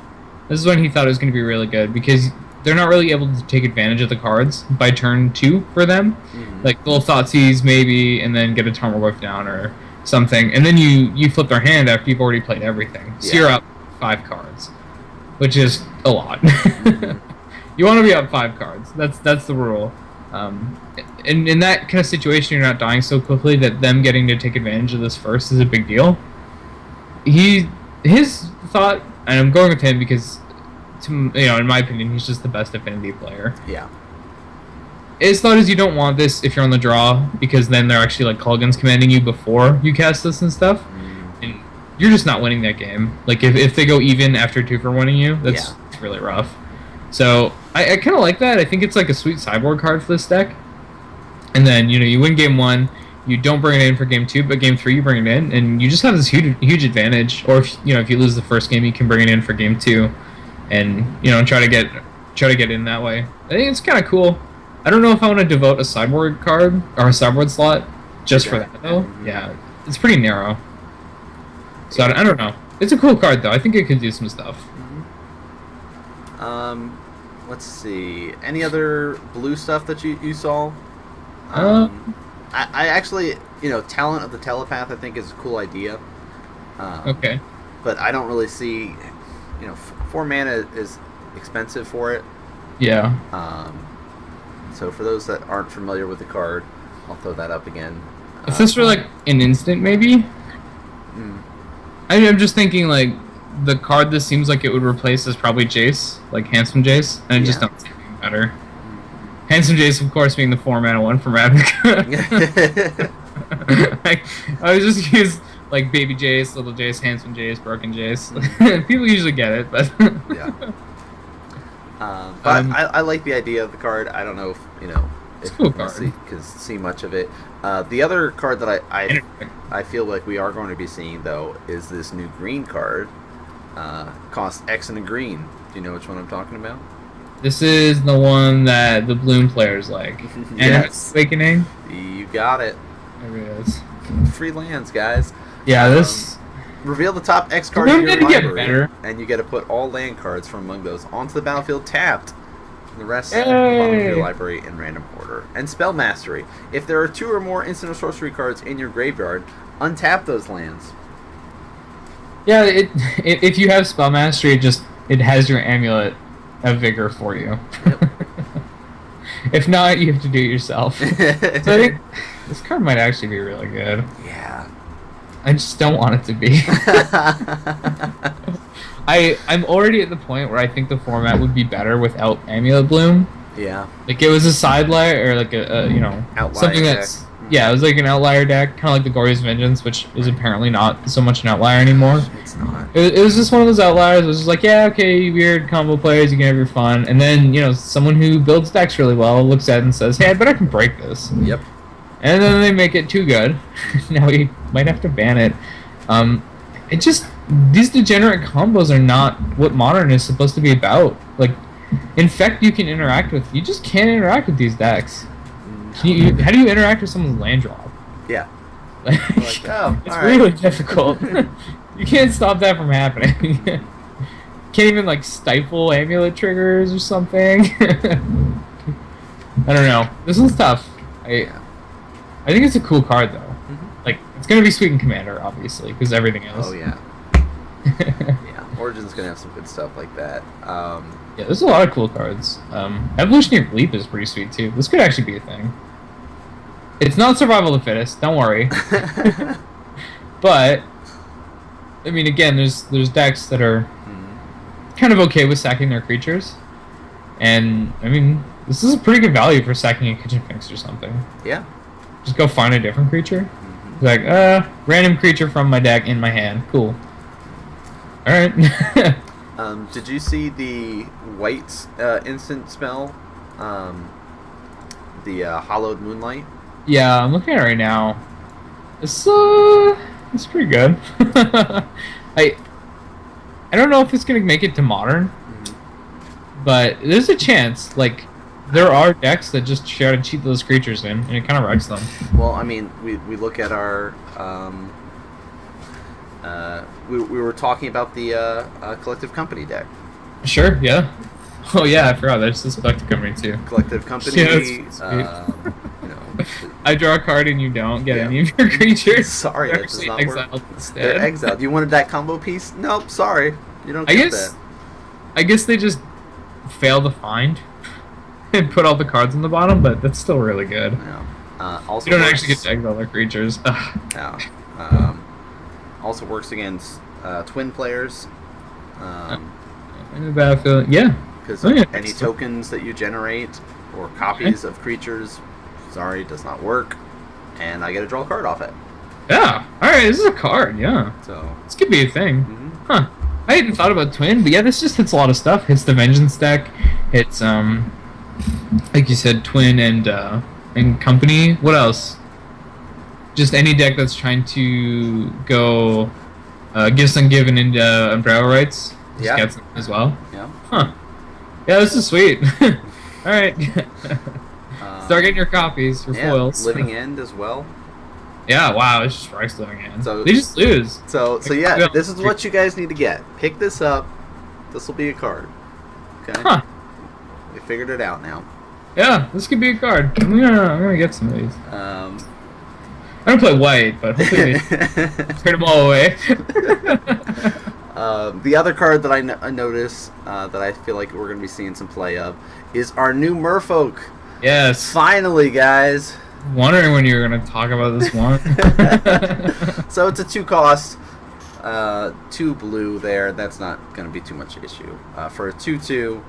This is when he thought it was going to be really good, because they're not really able to take advantage of the cards by turn 2 for them. Mm-hmm. Like little Thoughtseize maybe, and then get a Tarmogoyf down or something, and then you flip their hand after you've already played everything. So you're up 5 cards, which is a lot. Mm-hmm. You want to be up 5 cards. That's the rule. In that kind of situation, you're not dying so quickly that them getting to take advantage of this first is a big deal. His thought, and I'm going with him because in my opinion, he's just the best affinity player. Yeah. As thought is you don't want this if you're on the draw, because then they're actually like Culligan's commanding you before you cast this and stuff, and you're just not winning that game. Like if they go even after 2 for winning you, that's really rough. So I kind of like that. I think it's like a sweet sideboard card for this deck. And then you win game 1, you don't bring it in for game 2, but game 3 you bring it in, and you just have this huge advantage. Or if you lose the first game, you can bring it in for game 2, and try to get in that way. I think it's kind of cool. I don't know if I want to devote a sideboard card or a sideboard slot just for that though. Yeah, it's pretty narrow. So I don't know. It's a cool card though. I think it could do some stuff. Let's see. Any other blue stuff that you saw? I actually, Talent of the Telepath I think is a cool idea. Okay. But I don't really see, 4 mana is expensive for it. Yeah. So for those that aren't familiar with the card, I'll throw that up again. If this were like an instant, maybe. I'm just thinking like the card this seems like it would replace is probably Jace, like Handsome Jace, and I just don't see anything better. Handsome Jace, of course, being the 4 mana one from Ravnica. I was just use like Baby Jace, Little Jace, Handsome Jace, Broken Jace. People usually get it, but yeah. But I like the idea of the card. I don't know if it's a cool card. See much of it. The other card that I feel like we are going to be seeing though is this new green card. Costs X and a green. Do you know which one I'm talking about? This is the one that the Bloom players like. Yes. Awakening. You got it. There it is. Free lands, guys. Yeah, this. Reveal the top X cards in your library, and you get to put all land cards from among those onto the battlefield tapped. And the rest bottom of your library in random order. And Spell Mastery. If there are 2 or more instant or sorcery cards in your graveyard, untap those lands. Yeah, if you have Spell Mastery, it has your Amulet of Vigor for you. Yep. If not, you have to do it yourself. So I think this card might actually be really good. Yeah. I just don't want it to be. I'm already at the point where I think the format would be better without Amulet Bloom. Yeah. Like it was a side layer or like a outlier something that's it was like an outlier deck, kind of like the Glorious Vengeance, which is apparently not so much an outlier anymore. It's not. It was just one of those outliers. It was just like, yeah, okay, weird combo players, you can have your fun, and then someone who builds decks really well looks at it and says, hey, I bet I can break this. Yep. And then they make it too good. Now we might have to ban it. These degenerate combos are not what Modern is supposed to be about. Like, Infect you can interact with. You just can't interact with these decks. How do you interact with someone's land drop? Yeah. It's really difficult. You can't stop that from happening. Can't even like stifle amulet triggers or something. I don't know. This one's tough. I think it's a cool card though. Like it's gonna be sweet in Commander, obviously, because everything else. Oh yeah. Yeah. Origin's gonna have some good stuff like that. Yeah, there's a lot of cool cards. Evolutionary Leap is pretty sweet too. This could actually be a thing. It's not Survival of the Fittest, don't worry. But I mean, again, there's decks that are kind of okay with sacking their creatures, and I mean, this is a pretty good value for sacking a Kitchen Finks or something. Yeah. Just go find a different creature. Like, random creature from my deck in my hand. Cool. All right. Did you see the white instant spell? The Hallowed Moonlight? Yeah, I'm looking at it right now. It's pretty good. I don't know if it's gonna make it to Modern, but there's a chance. Like, there are decks that just try to cheat those creatures in, and it kind of wrecks them. Well, I mean, we look at our we were talking about the Collective Company deck. Sure. Yeah. Oh yeah, I forgot. There's this Collective Company too. Collective Company. Yeah, I draw a card and you don't get any of your creatures. Sorry, They're that does actually not exiled work. instead. They're exiled. You wanted that combo piece? Nope. Sorry, you don't get that. I guess they just fail to find and put all the cards on the bottom, but that's still really good. Yeah. Also, you don't actually get to exile their creatures. Yeah. Also works against twin players. In the battlefield, yeah. Because Oh, yeah. any tokens that you generate or copies of creatures, sorry, does not work, and I get to draw a card off it. Yeah. All right, this is a card. Yeah. So This could be a thing. mhm. Huh. I hadn't thought about Twin, but yeah, this just hits a lot of stuff. Hits the Vengeance deck. Hits like you said, Twin and Company. What else? Just any deck that's trying to go Gifts Ungiven into Umbrella Rights. Just Yeah. gets them as well. Yeah. Huh. Yeah, this is sweet. All right. Start getting your copies, your Yeah, foils. Living End as well. Yeah, wow, it's just Rice Living End. So- They just lose. So yeah, this is what you guys need to get. Pick this up. This will be a card. Okay. Huh. We figured it out now. Yeah, this could be a card. I'm gonna get some of these. I don't play white, but hopefully they turn them all away. The other card that I noticed that I feel like we're going to be seeing some play of is our new Merfolk. Yes. Finally, guys. Wondering when you were gonna talk about this one. So it's a 2-cost, 2 blue there. That's not going to be too much issue. For a 2/2,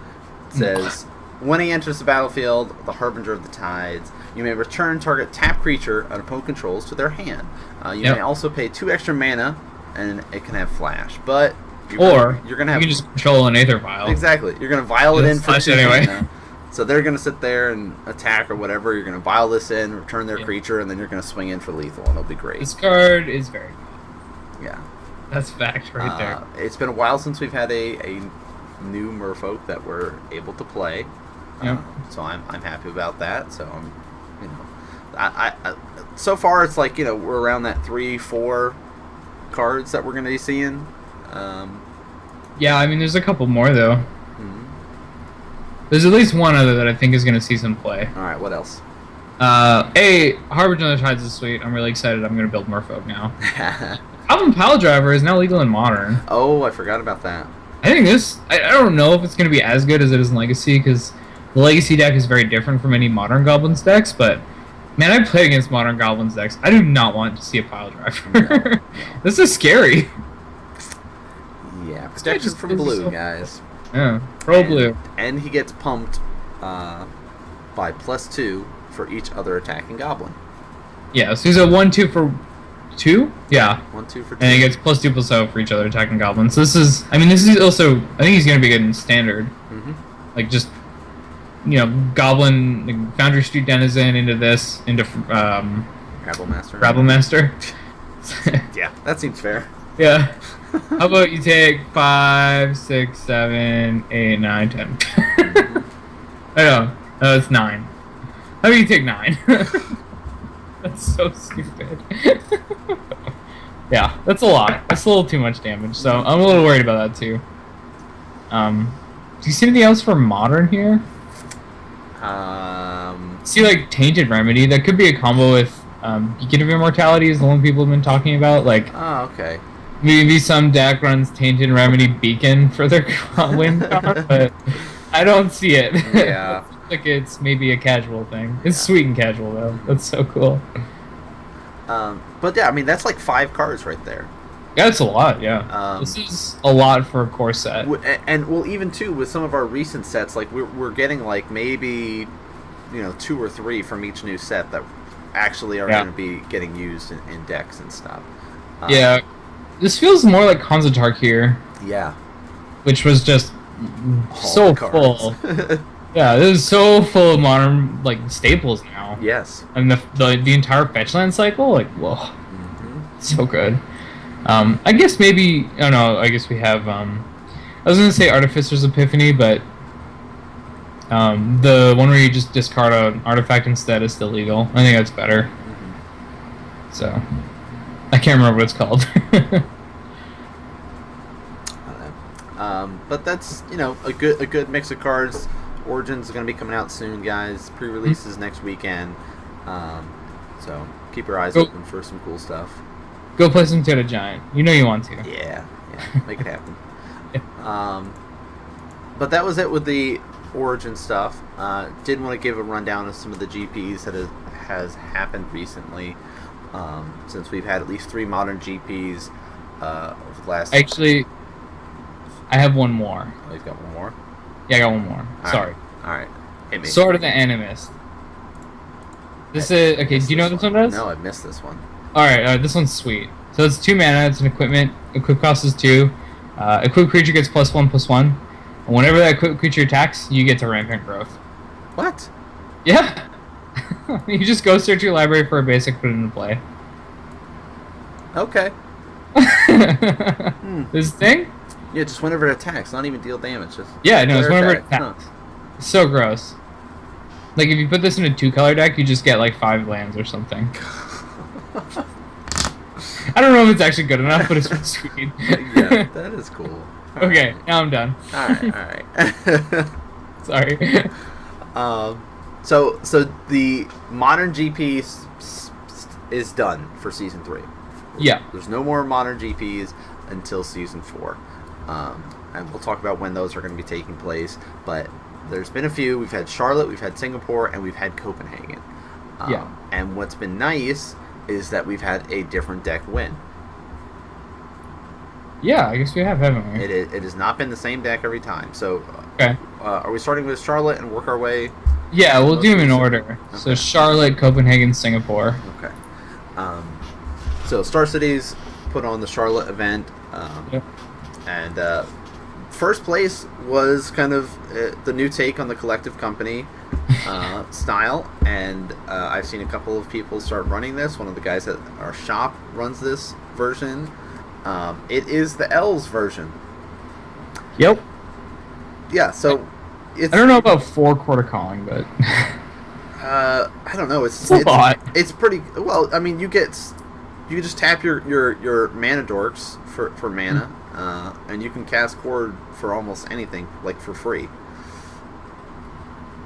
it says, when he enters the battlefield, the Harbinger of the Tides, you may return target tap creature an opponent controls to their hand. You may also pay 2 extra mana, and it can have flash. But you're gonna have you can just control an Aether Vial. Exactly. You're gonna vial it in for flash 2 anyway. mana. So they're gonna sit there and attack or whatever. You're gonna vial this in, return their creature, and then you're gonna swing in for lethal, and it'll be great. This card is very good. Yeah. That's fact right there. It's been a while since we've had a new Merfolk that we're able to play. Yep. So I'm happy about that. So I'm, I so far it's like we're around that 3-4 cards that we're gonna be seeing. Yeah, I mean there's a couple more though. There's at least one other that I think is going to see some play. All right, what else? Harbinger of the Tides is sweet. I'm really excited. I'm going to build Merfolk now. Album Pile Driver is now legal in Modern. Oh, I forgot about that. I think this... I don't know if it's going to be as good as it is in Legacy, because the Legacy deck is very different from any Modern Goblins decks, but... Man, I play against Modern Goblins decks. I do not want to see a Pile Driver. No. This is scary. Yeah, protection from blue, guys. Yeah, pro blue. And he gets pumped by +2 for each other attacking goblin. Yeah, so he's a 1/2 for 2? Yeah. 1/2 for 2. And he gets +2/+0 for each other attacking goblins. So this is, I mean, this is also, I think he's going to be good in Standard. Like, just, Goblin, like, Foundry Street Denizen into this, into, Rabble Master. Yeah, that seems fair. Yeah. How about you take 5, 6, 7, 8, 9, 10? I know. No, it's 9. How about you take 9? That's so stupid. Yeah, that's a lot. That's a little too much damage, so I'm a little worried about that too. Do you see anything else for Modern here? See, like, Tainted Remedy. That could be a combo with Beacon of Immortality is the one people have been talking about. Like, oh, okay. Maybe some deck runs Tainted Remedy Beacon for their win con, but I don't see it. Yeah. Like it's maybe a casual thing. It's sweet and casual though. That's so cool. But yeah, I mean that's like 5 cards right there. Yeah, it's a lot. Yeah. This is a lot for a core set. And well, even too with some of our recent sets, like we're getting like maybe 2 or 3 from each new set that actually are going to be getting used in decks and stuff. Yeah. This feels more like Konzatark here. Yeah. Which was just so full. Yeah, this is so full of Modern staples now. Yes. And the entire fetchland cycle, like, whoa. So good. I guess maybe I don't know, I guess we have I was gonna say Artificer's Epiphany, but the one where you just discard an artifact instead is still legal. I think that's better. So I can't remember what it's called. But that's a good mix of cards. Origins is going to be coming out soon, guys. Pre-release is next weekend. So keep your eyes open for some cool stuff. Go play some Tita Giant. You know you want to. Yeah, make it happen. But that was it with the Origin stuff. Did want to give a rundown of some of the GPs that has happened recently. Since we've had at least 3 modern GPs over the last... Actually, I have one more. Oh, he's got one more. Yeah, I got one more. All Sorry. Right. All right. Hit me. Sword of the Animist. This is okay. Do you know what this one does? No, I missed this one. All right. This one's sweet. So it's 2 mana. It's an equipment. Equip cost is 2. Equipped creature gets +1/+1. And whenever that equipped creature attacks, you get to rampant growth. What? Yeah. You just go search your library for a basic, put it into play. Okay. This thing? Yeah, just whenever it attacks, not even deal damage. Just Yeah, no, it's whenever it attack. attacks. It's so gross. Like, if you put this in a 2-color deck, you just get, like, 5 lands or something. I don't know if it's actually good enough, but it's sweet. Yeah, that is cool. Okay, now I'm done. Alright. Sorry. So the modern GP is done for Season 3. Yeah. There's no more modern GPs until Season 4. And we'll talk about when those are going to be taking place, but there's been a few. We've had Charlotte, we've had Singapore, and we've had Copenhagen. Yeah. And what's been nice is that we've had a different deck win. Yeah, I guess we have, haven't we? It has not been the same deck every time. So, Okay. Are we starting with Charlotte and work our way? Yeah, we'll do them in order. Okay. So Charlotte, Copenhagen, Singapore. Okay. So Star Cities put on the Charlotte event. Yep. And first place was kind of the new take on the collective company style, and I've seen a couple of people start running this. One of the guys at our shop runs this version. It is the L's version. Yep. Yeah, so it's, I don't know about 4-quarter calling, but I don't know. it's a lot. It's pretty well. I mean, you just tap your mana dorks for mana, and you can cast Chord for almost anything, like for free.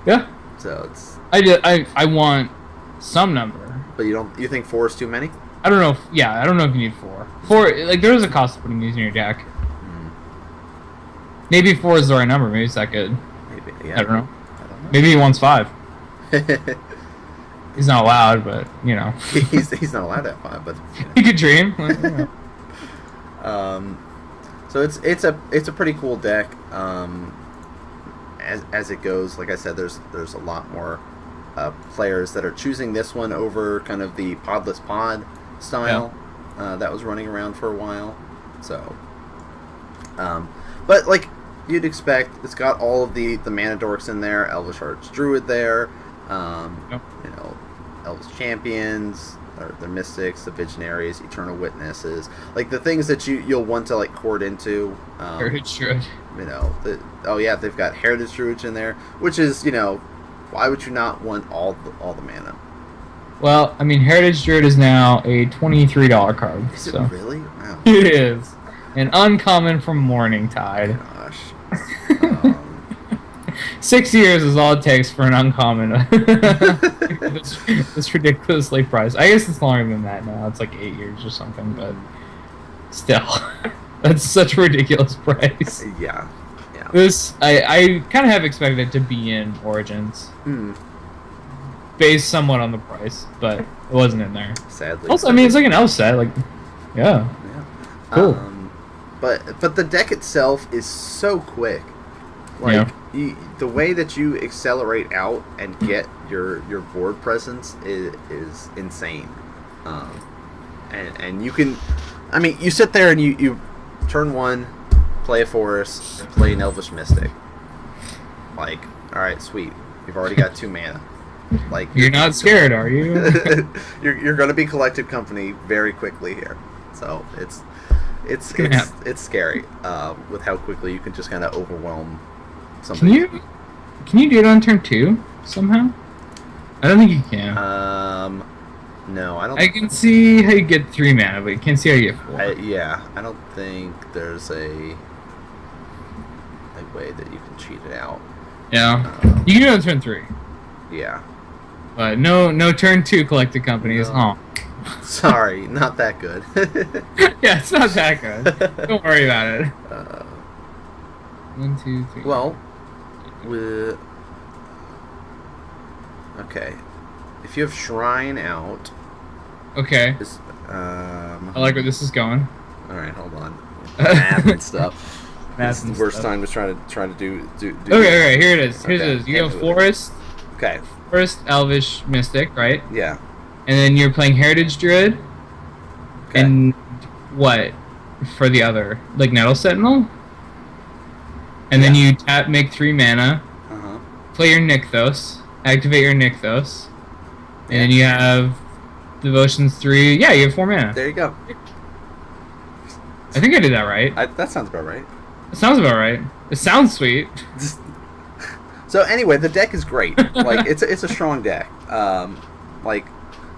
Yeah. So it's. I want some number. But you think 4 is too many? I don't know. I don't know if you need 4. 4, like, there is a cost of putting these in your deck. Maybe 4 is the right number. Maybe it's that good. Maybe. Yeah. I don't know. Maybe he wants 5. He's not allowed, but you know. he's not allowed to have 5, but you know. He could dream. So it's a pretty cool deck. As it goes, like I said, there's a lot more players that are choosing this one over kind of the podless pod style that was running around for a while. So, but like you'd expect, it's got all of the mana dorks in there. Elvish Arch Druid there. You know, Elvish Champions, or the Mystics, the Visionaries, Eternal Witnesses, like the things that you'll want to like chord into. Heritage Druid. You know, they've got Heritage Druid in there, which is, you know, why would you not want all the mana? Well, I mean, Heritage Druid is now a $23 card. Is it really? Wow. It is. An uncommon from Morning Tide. Gosh. 6 years is all it takes for an uncommon. It's ridiculously priced. I guess it's longer than that now. It's like 8 years or something, but still. That's such a ridiculous price. Yeah. This, I kind of have expected it to be in Origins. Based somewhat on the price, but it wasn't in there. Sadly. Also, I mean, it's like an elf set. Like, yeah. Cool. But the deck itself is so quick. Like, the way that you accelerate out and get your board presence is insane. And you can, I mean, you sit there and you turn 1, play a forest, and play an Elvish Mystic. Like, all right, sweet. You've already got 2 mana. Like, you're not scared, are you? you're going to be collected company very quickly here. So it's scary with how quickly you can just kind of overwhelm somebody. Can you do it on turn 2 somehow? I don't think you can. No, I don't. I can see how you get 3 mana, but you can't see how you get 4. I don't think there's a way that you can cheat it out. Yeah, you can do it on turn 3. Yeah. But no turn 2 collected companies. No. Oh. Sorry, not that good. Yeah, it's not that good. Don't worry about it. 1, 2, 3. Well, okay. If you have Shrine out. Okay. I like where this is going. All right, hold on. Math and stuff. math It's and the worst stuff. time to try to do. Okay, here it is. Here Okay, it is. You hit go me with Forest, Okay. Elvish, Mystic, right? Yeah. And then you're playing Heritage Druid, Okay. and what for the other, like Nettle Sentinel? And then Yeah. you tap, make 3 mana, Uh huh. play your Nykthos, activate your Nykthos, and Yeah. then you have Devotions 3. Yeah, you have 4 mana. There you go. I think I did that right. That sounds about right. It sounds about right. It sounds sweet. So anyway, the deck is great. Like it's a strong deck. Like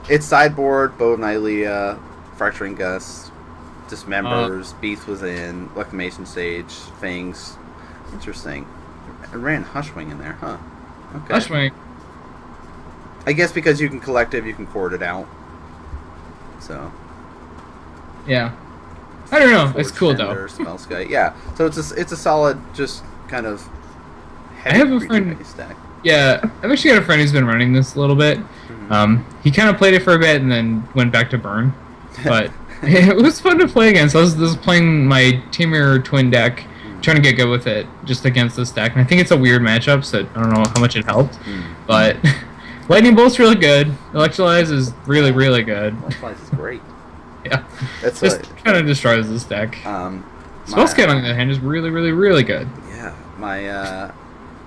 its sideboard, Bow of Nylea, Fracturing Gust, Dismembers, Beast Within, Reclamation Stage, Fangs. Interesting. It ran Hushwing in there, huh? Okay. Hushwing. I guess because you can collective, you can chord it out. So. Yeah. I don't know. Forge It's cool Tender, though. Spell Sky. Yeah. So it's a solid, just kind of. I have a friend. Deck. Yeah, I've actually got a friend who's been running this a little bit. He kind of played it for a bit and then went back to burn, but it was fun to play against. I was playing my Temur Twin deck, trying to get good with it just against this deck, and I think it's a weird matchup, so I don't know how much it helped. But Lightning Bolt's really good. Electrolyze is really, really good. Electrolyze is great. Yeah, That's just kind of destroys this deck. Spellscape on the other hand is really, really, really good. Yeah, my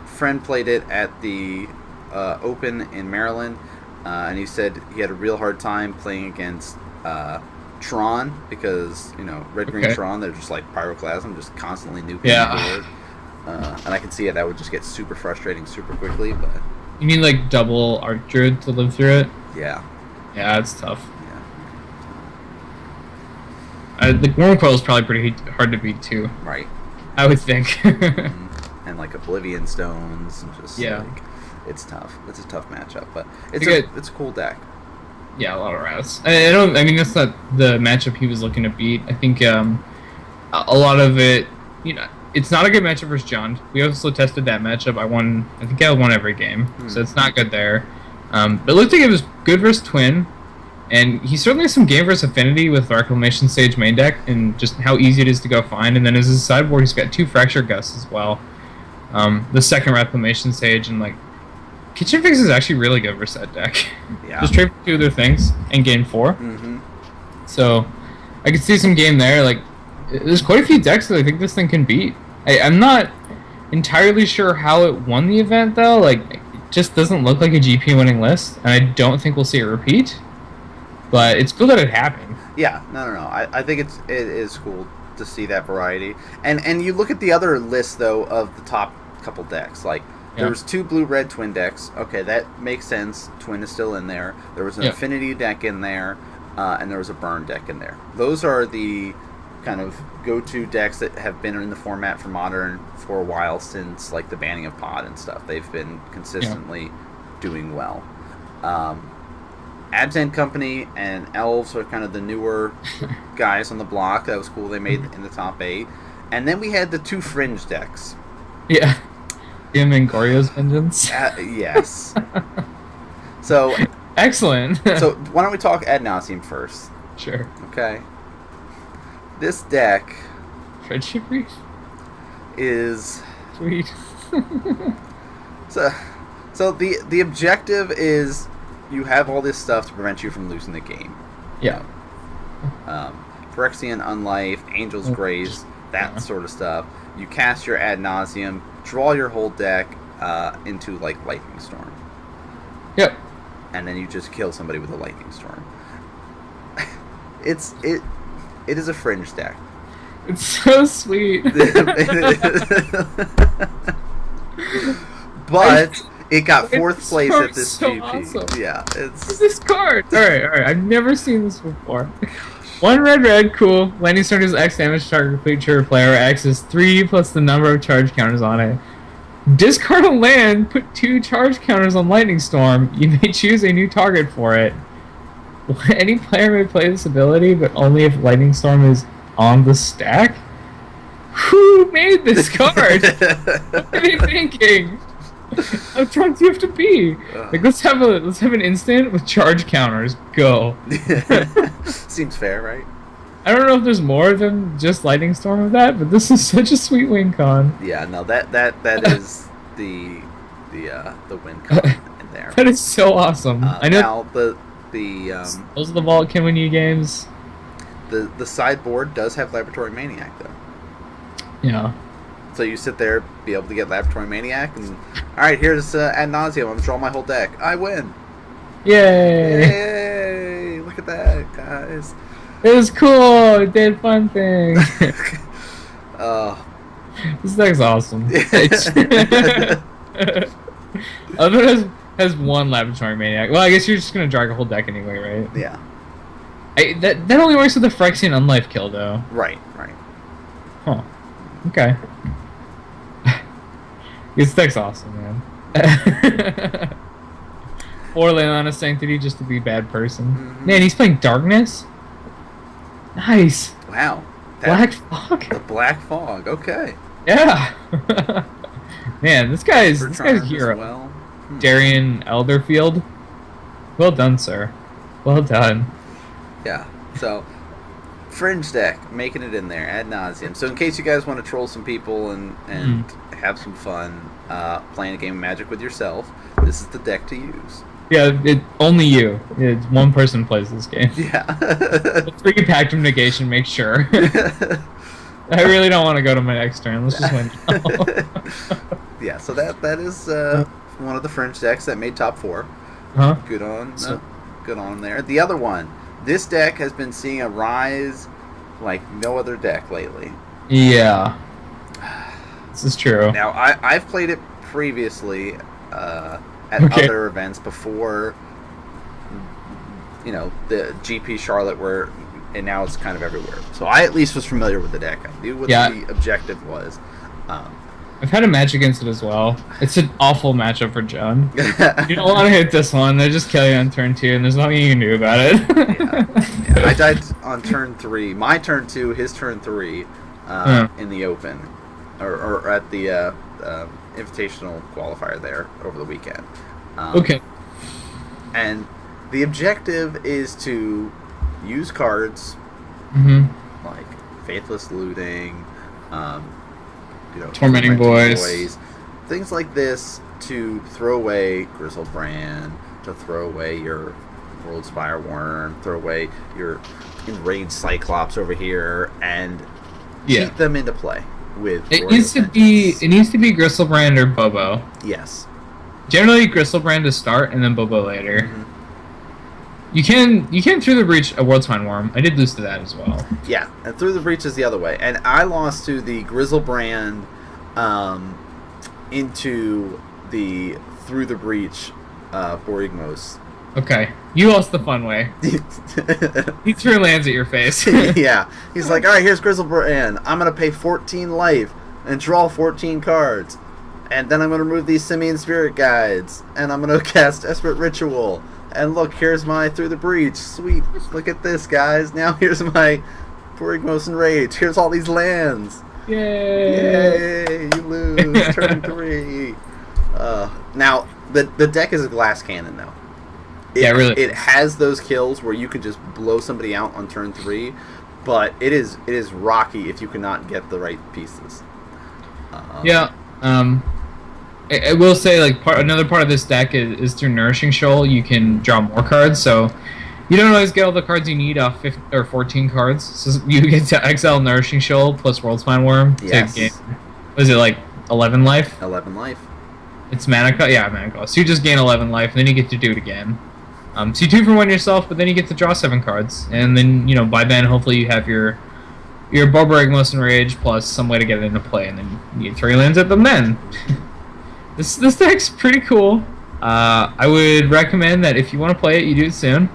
friend played it at the Open in Maryland, and he said he had a real hard time playing against Tron because red-green Tron, they're just like Pyroclasm, just constantly nuking the board. And I can see it. That would just get super frustrating super quickly. But you need like double Archer to live through it. Yeah. Yeah, it's tough. The Wormcoil is probably pretty hard to beat too. Right. I would think. And like Oblivion Stones, and just like, it's tough. It's a tough matchup, but it's a cool deck. Yeah, a lot of routes. I mean, that's not the matchup he was looking to beat. I think a lot of it, it's not a good matchup versus John. We also tested that matchup. I think I won every game, so it's not good there. But it looked like it was good versus Twin. And he certainly has some game versus Affinity with Reclamation Sage main deck and just how easy it is to go find. And then as his sideboard, he's got 2 Fracture Gusts as well. The second Reclamation Sage and like Kitchen Fix is actually really good versus that deck. Yeah. Just trade for 2 other things and gain 4. So I could see some game there. Like there's quite a few decks that I think this thing can beat. I'm not entirely sure how it won the event though. Like it just doesn't look like a GP winning list, and I don't think we'll see a repeat. But it's cool that it happened. Yeah, no. I think it is cool to see that variety. And you look at the other list, though, of the top couple decks. Like, there was 2 blue-red Twin decks. Okay, that makes sense. Twin is still in there. There was an Affinity deck in there, and there was a Burn deck in there. Those are the kind of go-to decks that have been in the format for Modern for a while since, like, the banning of Pod and stuff. They've been consistently doing well. Absent Company and Elves are kind of the newer guys on the block. That was cool. They made in the top 8. And then we had the 2 Fringe decks. Yeah. Him and Goryo's Vengeance. Yes. So excellent. So why don't we talk Ad Nauseam first? Sure. Okay. This deck... Friendship Reef? ...is... Sweet. So the objective is... You have all this stuff to prevent you from losing the game. Yeah. Phyrexian Unlife, Angel's Grace, that sort of stuff. You cast your Ad Nauseam, draw your whole deck into like Lightning Storm. Yep. And then you just kill somebody with a Lightning Storm. It is a Fringe deck. It's so sweet. But it got 4th place at this so GP. Awesome. Yeah, it's this card. All right. I've never seen this before. 1 red, cool. Lightning Storm does X damage to target creature player. X is 3 plus the number of charge counters on it. Discard a land. Put 2 charge counters on Lightning Storm. You may choose a new target for it. Any player may play this ability, but only if Lightning Storm is on the stack. Who made this card? What are they thinking? How drunk do you have to be? Like, let's have an instant with charge counters. Go. Seems fair, right? I don't know if there's more than just Lightning Storm of that, but this is such a sweet win con. Yeah, no, that is the win con in there. That is so awesome. I know Now the those are the Vault Kim New games. the sideboard does have Laboratory Maniac though. Yeah. So you sit there, be able to get Laboratory Maniac, and all right, here's ad nauseum. I'm gonna draw my whole deck. I win. Yay! Yay! Look at that, guys. It was cool. It did fun things. This deck's awesome. Other has one Laboratory Maniac. Well, I guess you're just gonna drag a whole deck anyway, right? Yeah. That only works with the Phyrexian Unlife kill, though. Right. Huh. Okay. This deck's awesome, man. Or Leilani Sanctity just to be a bad person. Mm-hmm. Man, he's playing Darkness? Nice. Wow. Black Fog? The Black Fog. Okay. Yeah. Man, this guy's a Charm hero. as well. Darian Elderfield. Well done, sir. Well done. Yeah. So, Fringe deck, making it in there, ad nauseum. So in case you guys want to troll some people and have some fun playing a game of Magic with yourself, this is the deck to use. Yeah, only you. It's one person plays this game. Yeah. The 3 negation, make sure. I really don't want to go to my next turn. Let's just win now. Yeah, so that is one of the Fringe decks that made top 4. Huh? Good on them there. The other one, this deck has been seeing a rise like no other deck lately. Yeah. This is true. Now, I've played it previously at other events before, the GP Charlotte, and now it's kind of everywhere. So I at least was familiar with the deck. I knew what the objective was. I've had a match against it as well. It's an awful matchup for John. You don't want to hit this one. They just kill you on turn 2, and there's nothing you can do about it. Yeah, I died on turn 3. My turn 2, his turn 3 in the Open. Or at the Invitational qualifier there over the weekend. Okay. And the objective is to use cards like Faithless Looting, Tormenting Boys, things like this, to throw away Grizzlebrand, to throw away your Worldspire Worm, throw away your Enraged Cyclops over here, and keep them into play. It needs to be Grizzlebrand or Bobo. Yes. Generally, Grizzlebrand to start, and then Bobo later. Mm-hmm. You can through the breach a Worldspine Worm. I did lose to that as well. Yeah, and through the breach is the other way. And I lost to the Grizzlebrand into the through the breach Borigmos. Okay, you lost the fun way. He threw lands at your face. Yeah, he's like, all right, here's Grizzlebrand. I'm gonna pay 14 life and draw 14 cards, and then I'm gonna remove these Simian Spirit Guides, and I'm gonna cast Desperate Ritual. And look, here's my Through the Breach. Sweet, look at this, guys. Now here's my Borigmos Enrage. Here's all these lands. Yay! You lose. Turn 3. Now the deck is a glass cannon though. Really. It has those kills where you can just blow somebody out on turn 3, but it is rocky if you cannot get the right pieces. I will say, like, another part of this deck is through Nourishing Shoal, you can draw more cards, so you don't always get all the cards you need off 14 cards. So you get to exile Nourishing Shoal plus Worldspine Worm to gain, was it like 11 life? 11 life. It's mana cost? Yeah, mana cost. So you just gain 11 life, and then you get to do it again. So you 2 for 1 yourself, but then you get to draw 7 cards, and then, by then, hopefully you have your Borborygmos Enrage plus some way to get it into play, and then you get 3 lands at them then. This deck's pretty cool. I would recommend that if you want to play it, you do it soon.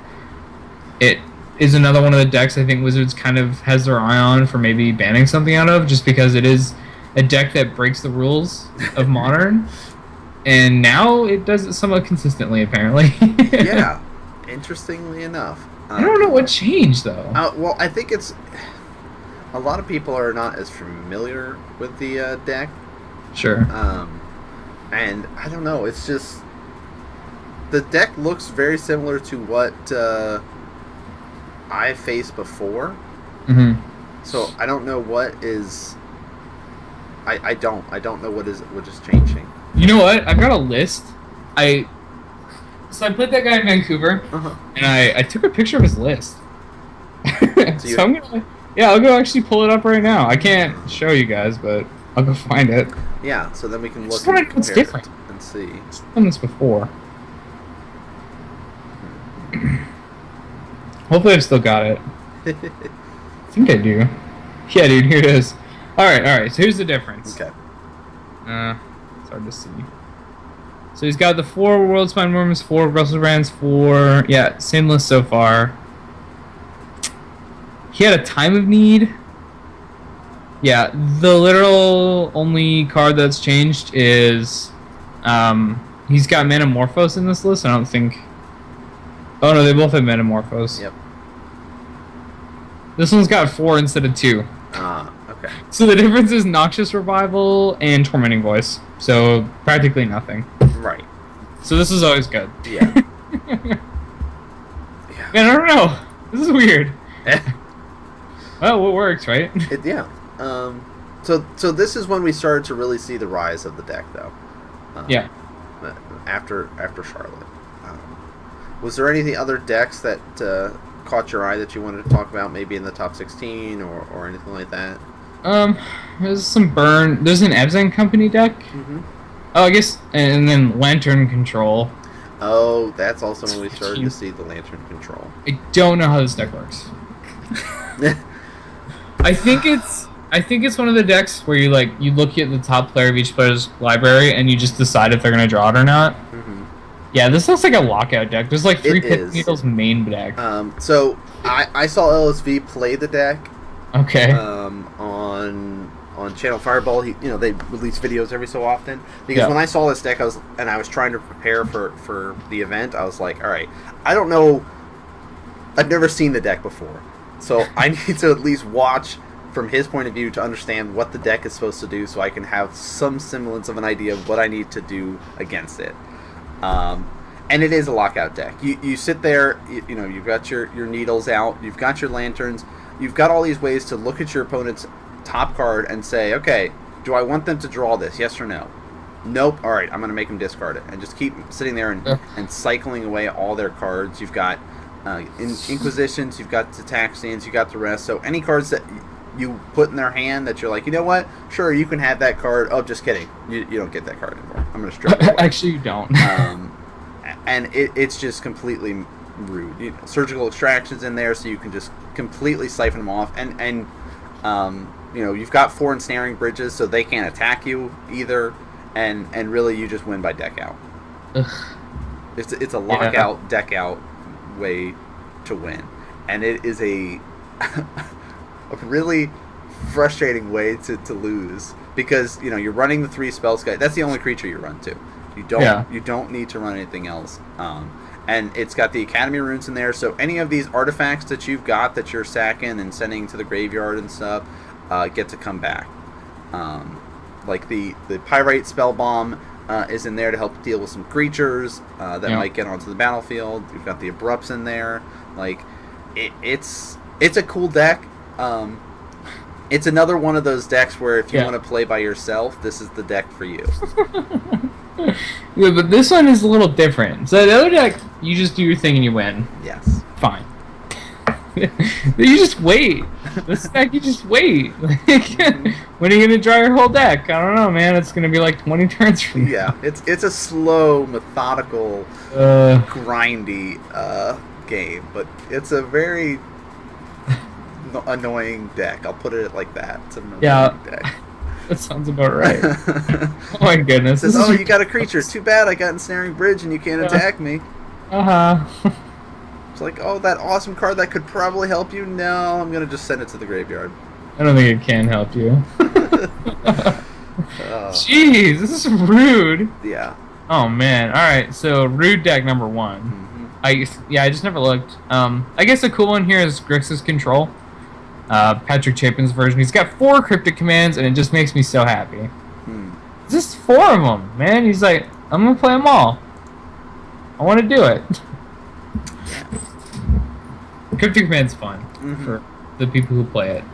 It is another one of the decks I think Wizards kind of has their eye on for maybe banning something out of, just because it is a deck that breaks the rules of Modern, and now it does it somewhat consistently, apparently. Yeah, interestingly enough. I don't know what changed, though. Well, I think it's... A lot of people are not as familiar with the deck. Sure. And I don't know, it's just... The deck looks very similar to what I faced before. Mm-hmm. So I don't know what is. I don't know what is changing. You know what? I've got a list. I So I played that guy in Vancouver, Uh-huh. and I took a picture of his list. So So I'm gonna, yeah, I'll go actually pull it up right now. I can't show you guys, but I'll go find it. yeah, so then we can look Just wanna and know what's compare different. it and see. I've done this before. Hopefully I've still got it. I think I do. Yeah, dude, here it is. Alright, so here's the difference. Okay. It's hard to see. So he's got the 4 World Spine Worms, 4 Brussels Brands, 4... Yeah, same list so far. He had a Time of Need. Yeah, the literal only card that's changed is... he's got Metamorphose in this list. I don't think... Oh no, they both have Metamorphose. Yep. This one's got 4 instead of 2. Okay. So the difference is Noxious Revival and Tormenting Voice. So practically nothing. Right. So this is always good. Yeah. Man, I don't know. This is weird. Well, what works, right? Yeah. So this is when we started to really see the rise of the deck, though. Yeah. After Charlotte. Was there any other decks that caught your eye that you wanted to talk about, maybe in the top 16 or anything like that? There's some burn. There's an Ebsen Company deck. Mm-hmm. Oh, I guess, and then Lantern Control. Oh, that's also when we started to see the Lantern Control. I don't know how this deck works. I think it's one of the decks where you look at the top player of each player's library and you just decide if they're gonna draw it or not. Mm-hmm. Yeah, this looks like a lockout deck. There's like 3 It Pit is. Needles main deck. So I saw LSV play the deck. Okay. On Channel Fireball, they release videos every so often. Because when I saw this deck, I was trying to prepare for the event. I was like, all right, I don't know, I've never seen the deck before, so I need to at least watch from his point of view to understand what the deck is supposed to do, so I can have some semblance of an idea of what I need to do against it. And it is a lockout deck. You sit there, you've got your needles out, you've got your lanterns, you've got all these ways to look at your opponent's top card and say, okay, do I want them to draw this? Yes or no? Nope. All right, I'm going to make them discard it. And just keep sitting there and cycling away all their cards. You've got Inquisitions, you've got the Taxians, you've got the rest. So any cards that you put in their hand that you're like, you know what? Sure, you can have that card. Oh, just kidding. You don't get that card anymore. I'm going to strip it away. Actually, you don't. And it's just completely rude. Surgical Extraction's in there, so you can just completely siphon them off. And you've got 4 ensnaring bridges, so they can't attack you either. And really, you just win by deck out. Ugh. It's a lockout, deck out way to win, and it is a really frustrating way to lose, because you're running the 3 Spellskite. That's the only creature you run to. You don't need to run anything else. And it's got the Academy runes in there, so any of these artifacts that you've got that you're sacking and sending to the graveyard and stuff get to come back. Like the Pyrite Spell Bomb is in there to help deal with some creatures that might get onto the battlefield. You've got the Abrupts in there. Like it's a cool deck. It's another one of those decks where if you want to play by yourself, this is the deck for you. Yeah, but this one is a little different. So the other deck, you just do your thing and you win. Yes. Fine. You just wait. This deck, you just wait. When are you gonna draw your whole deck? I don't know, man. It's gonna be like 20 turns for you. Yeah, it's a slow, methodical, grindy game, but it's a very annoying deck. I'll put it like that. It's an annoying deck. That sounds about right. Oh my goodness. It says, you got a creature. Too bad I got Ensnaring Bridge and you can't attack me. It's like, that awesome card that could probably help you. No, I'm going to just send it to the graveyard. I don't think it can help you. Jeez, this is rude. Yeah. Oh man. Alright, so rude deck number 1. Mm-hmm. I just never looked. I guess a cool one here is Grixis Control. Patrick Chapin's version. He's got 4 cryptic commands, and it just makes me so happy. Just 4 of them, man. He's like, I'm gonna play them all. I want to do it. Cryptic command's fun for the people who play it.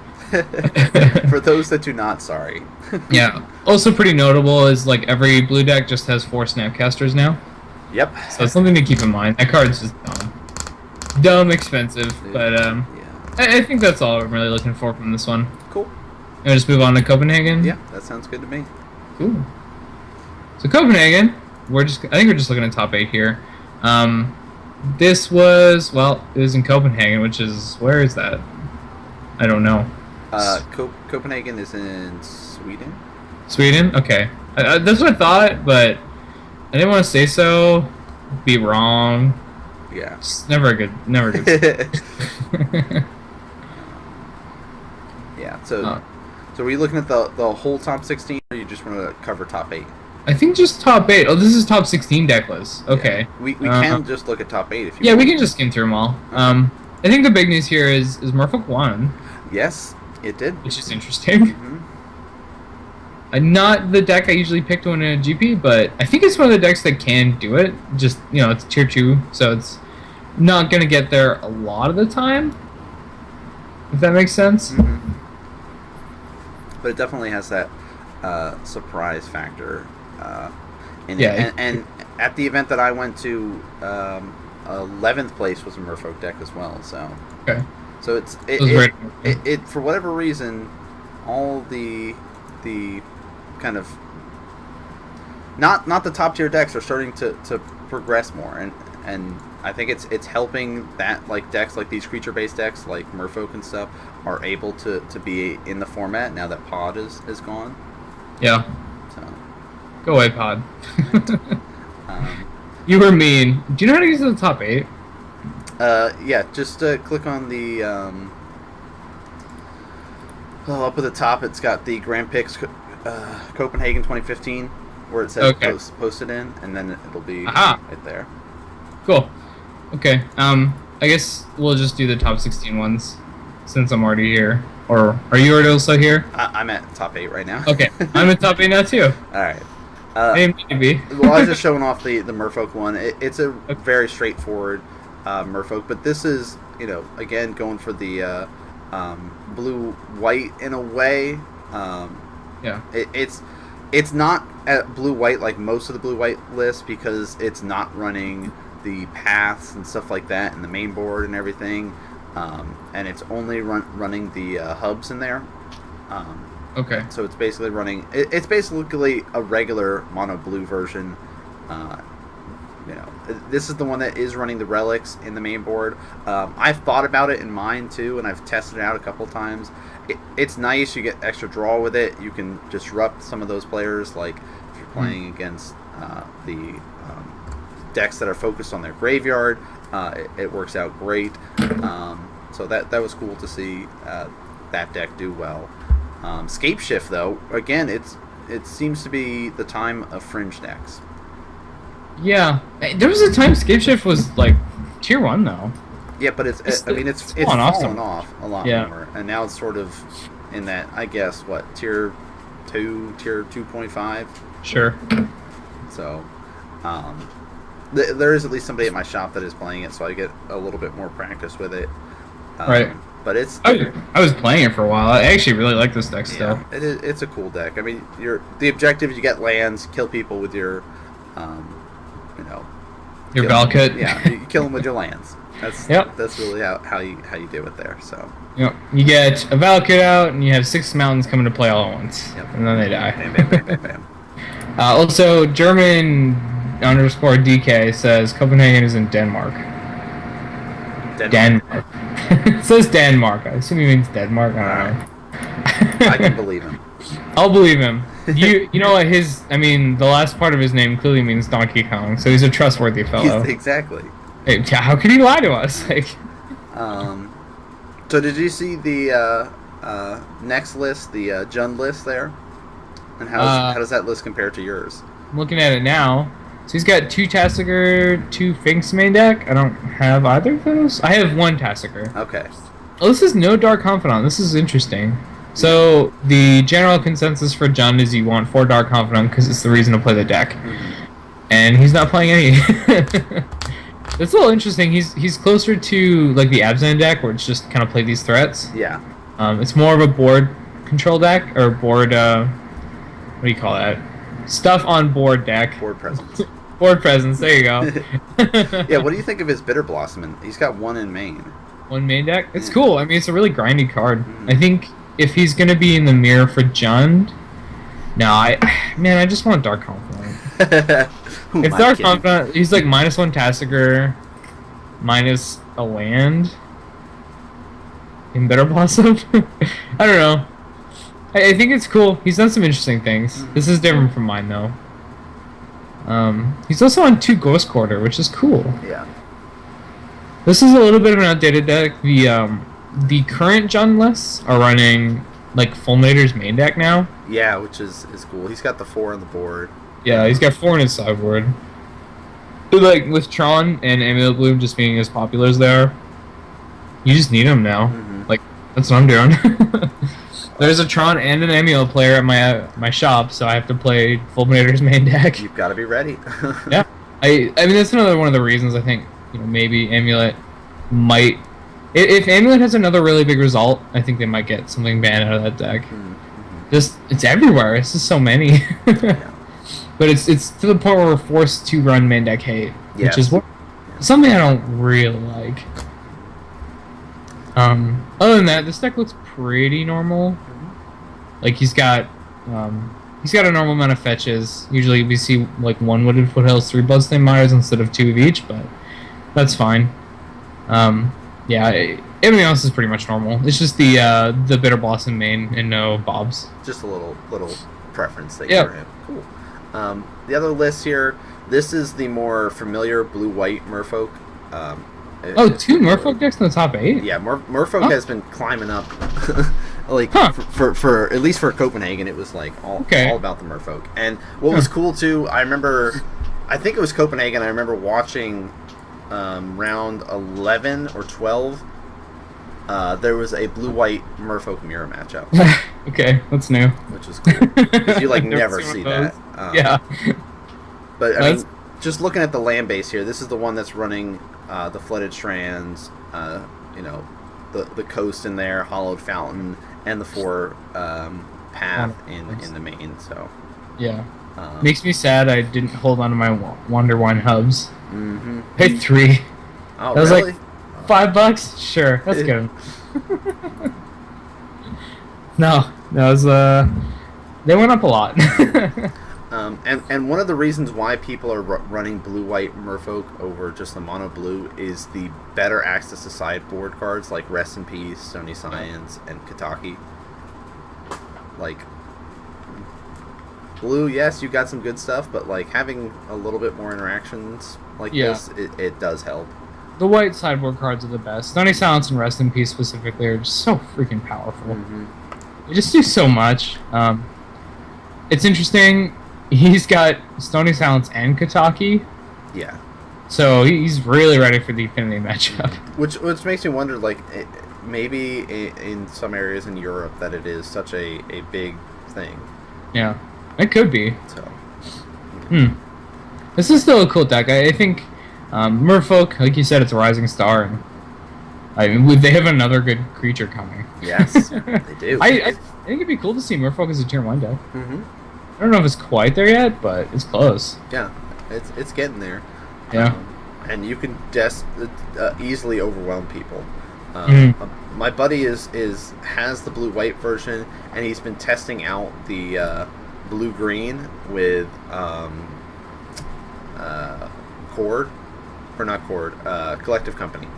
For those that do not, sorry. Yeah. Also pretty notable is like every blue deck just has 4 Snapcasters now. Yep. So it's something to keep in mind. That card's just dumb. Dumb expensive, but Yeah. I think that's all I'm really looking for from this one. Cool. You want to just move on to Copenhagen? Yeah, that sounds good to me. Cool. So Copenhagen, I think we're just looking at top 8 here. This was, well, it was in Copenhagen, which is, where is that? I don't know. Copenhagen is in Sweden. Sweden? Okay. That's what I thought, but I didn't want to say so. Be wrong. Yeah. It's never good. Yeah. So are you looking at the whole top 16, or you just want to cover top 8? I think just top 8. Oh, this is top 16 deck list. Okay. Yeah. We can just look at top 8 if you. Yeah, want. we can just skim through them all. I think the big news here is Merfolk won. Yes, it did. Which is interesting. Mm-hmm. Not the deck I usually picked when in a GP, but I think it's one of the decks that can do it. Just, it's tier 2, so it's not going to get there a lot of the time. If that makes sense. Mm-hmm. But it definitely has that surprise factor in it. And at the event that I went to, 11th place was a Merfolk deck as well. So okay. So it for whatever reason, all the kind of not the top tier decks are starting to progress more, and I think it's helping that like decks like these creature based decks like Merfolk and stuff are able to be in the format now that Pod is gone. Yeah. So go away, Pod. You were mean. Do you know how to get to the top 8? Yeah, just click on the up at the top. It's got the Grand Prix Copenhagen 2015, where it says posted in, and then it'll be right there. Cool. Okay. I guess we'll just do the top 16 ones since I'm already here. Or are you already also here? I'm at top 8 right now. Okay, I'm at top 8 now too. All right. Maybe. Well, I was just showing off the Merfolk one. It's a very straightforward Merfolk, but this is again going for the blue white in a way. Yeah. It's not at blue white like most of the blue white lists because it's not running the paths and stuff like that in the main board and everything, and it's only running the hubs in there. Okay. So it's basically running. It's basically a regular mono blue version. This is the one that is running the relics in the main board. I've thought about it in mine too, and I've tested it out a couple times. It's nice. You get extra draw with it. You can disrupt some of those players, like if you're playing against the decks that are focused on their graveyard. It works out great. So that was cool to see that deck do well. Scape Shift, though, again, it seems to be the time of fringe decks. Yeah, there was a time Scape Shift was like tier 1 though. Yeah, but it's fallen off a lot more, and now it's sort of in that, I guess, tier 2, tier 2.5. Sure. So, there is at least somebody at my shop that is playing it, so I get a little bit more practice with it. Right. But it's. I was playing it for a while. I actually really like this deck still. It's a cool deck. I mean, the objective, you get lands, kill people with your, your Valkut. Yeah, you kill them with your lands. That's really how you do it there. So. Yep. You get a Valkut out, and you have 6 mountains coming to play all at once, and then they die. Bam, bam, bam, bam, bam. Also, German_DK says Copenhagen is in Denmark. Denmark. It says Denmark. I assume he means Denmark. I don't know. I can believe him. I'll believe him. You know what? The last part of his name clearly means Donkey Kong, so he's a trustworthy fellow. Exactly. Hey, how could he lie to us? So did you see the next list, the Jund list there? And how does that list compare to yours? I'm looking at it now. So he's got 2 Tassiger, 2 Finks main deck. I don't have either of those. I have 1 Tassiger. Okay. Oh, this is no Dark Confidant. This is interesting. So the general consensus for Jund is you want 4 Dark Confidant because it's the reason to play the deck. Mm-hmm. And he's not playing any. It's a little interesting. He's closer to like the Abzan deck, where it's just kind of play these threats. Yeah. It's more of a board control deck or board. What do you call that? Stuff on board deck. Board presence. Board presence. There you go. Yeah. What do you think of his Bitter Blossom? He's got one in main. One main deck. It's cool. I mean, it's a really grindy card. Mm. I think if he's gonna be in the mirror for Jund, no, I just want Dark Confidant. If Dark Confidant, he's like -1 Tassiger, minus a land in Bitter Blossom. I don't know. I think it's cool. He's done some interesting things. This is different from mine though. He's also on 2 Ghost Quarter, which is cool. Yeah. This is a little bit of an outdated deck. The current Jund lists are running like Fulminator's main deck now. Yeah, which is cool. He's got the 4 on the board. Yeah, he's got 4 in his sideboard. But like with Tron and Amulet Bloom just being as popular as they are, you just need them now. Like that's what I'm doing. There's a Tron and an Amulet player at my shop, so I have to play Fulminator's main deck. You've got to be ready. Yeah, I mean that's another one of the reasons I think maybe Amulet might. If Amulet has another really big result, I think they might get something banned out of that deck. Just it's everywhere. It's just so many. Yeah. But it's to the point where we're forced to run main deck hate, which is something I don't really like. Other than that, this deck looks pretty normal. Like he's got a normal amount of fetches. Usually we see like 1 Wooded Foothills, 3 Bloodstained Mires instead of 2 of each, but that's fine. Yeah, everything else is pretty much normal. It's just the Bitter Blossom main and no Bobs. Just a little preference thing for him. Cool. The other list here, this is the more familiar blue-white Merfolk. 2 Merfolk decks in the top 8? Yeah, Merfolk has been climbing up. Like for at least for Copenhagen, it was like all about the Merfolk. And what was cool too, I think it was Copenhagen. I remember watching round 11 or 12. There was a blue-white Merfolk mirror matchup. Okay, that's new. Which is cool because you like never see that. Yeah. But I mean, just looking at the land base here, this is the one that's running the Flooded Strands, the coast in there, Hollowed Fountain, and the 4 path in the main. So yeah, makes me sad I didn't hold on to my Wonderwine hubs. Paid 3. Oh, that was really? like $5. Sure, that's good. No, that was they went up a lot. And one of the reasons why people are running blue-white Merfolk over just the mono blue is the better access to sideboard cards like Rest in Peace, Stony Science, and Kataki. Like blue, yes, you got some good stuff, but like having a little bit more interactions like this, it does help. The white sideboard cards are the best. Stony Silence and Rest in Peace specifically are just so freaking powerful. They just do so much. It's interesting. He's got Stony Silence and Kataki. Yeah. So he's really ready for the Affinity matchup. Which makes me wonder, like, maybe in some areas in Europe that it is such a big thing. Yeah, it could be. So. This is still a cool deck. I think Merfolk, like you said, it's a rising star, and I mean, they have another good creature coming. Yes, they do. I think it'd be cool to see Merfolk as a tier 1 deck. I don't know if it's quite there yet, but it's close. Yeah, it's getting there. Yeah. And you can just easily overwhelm people. My buddy has the blue-white version, and he's been testing out the blue-green with Collective Company.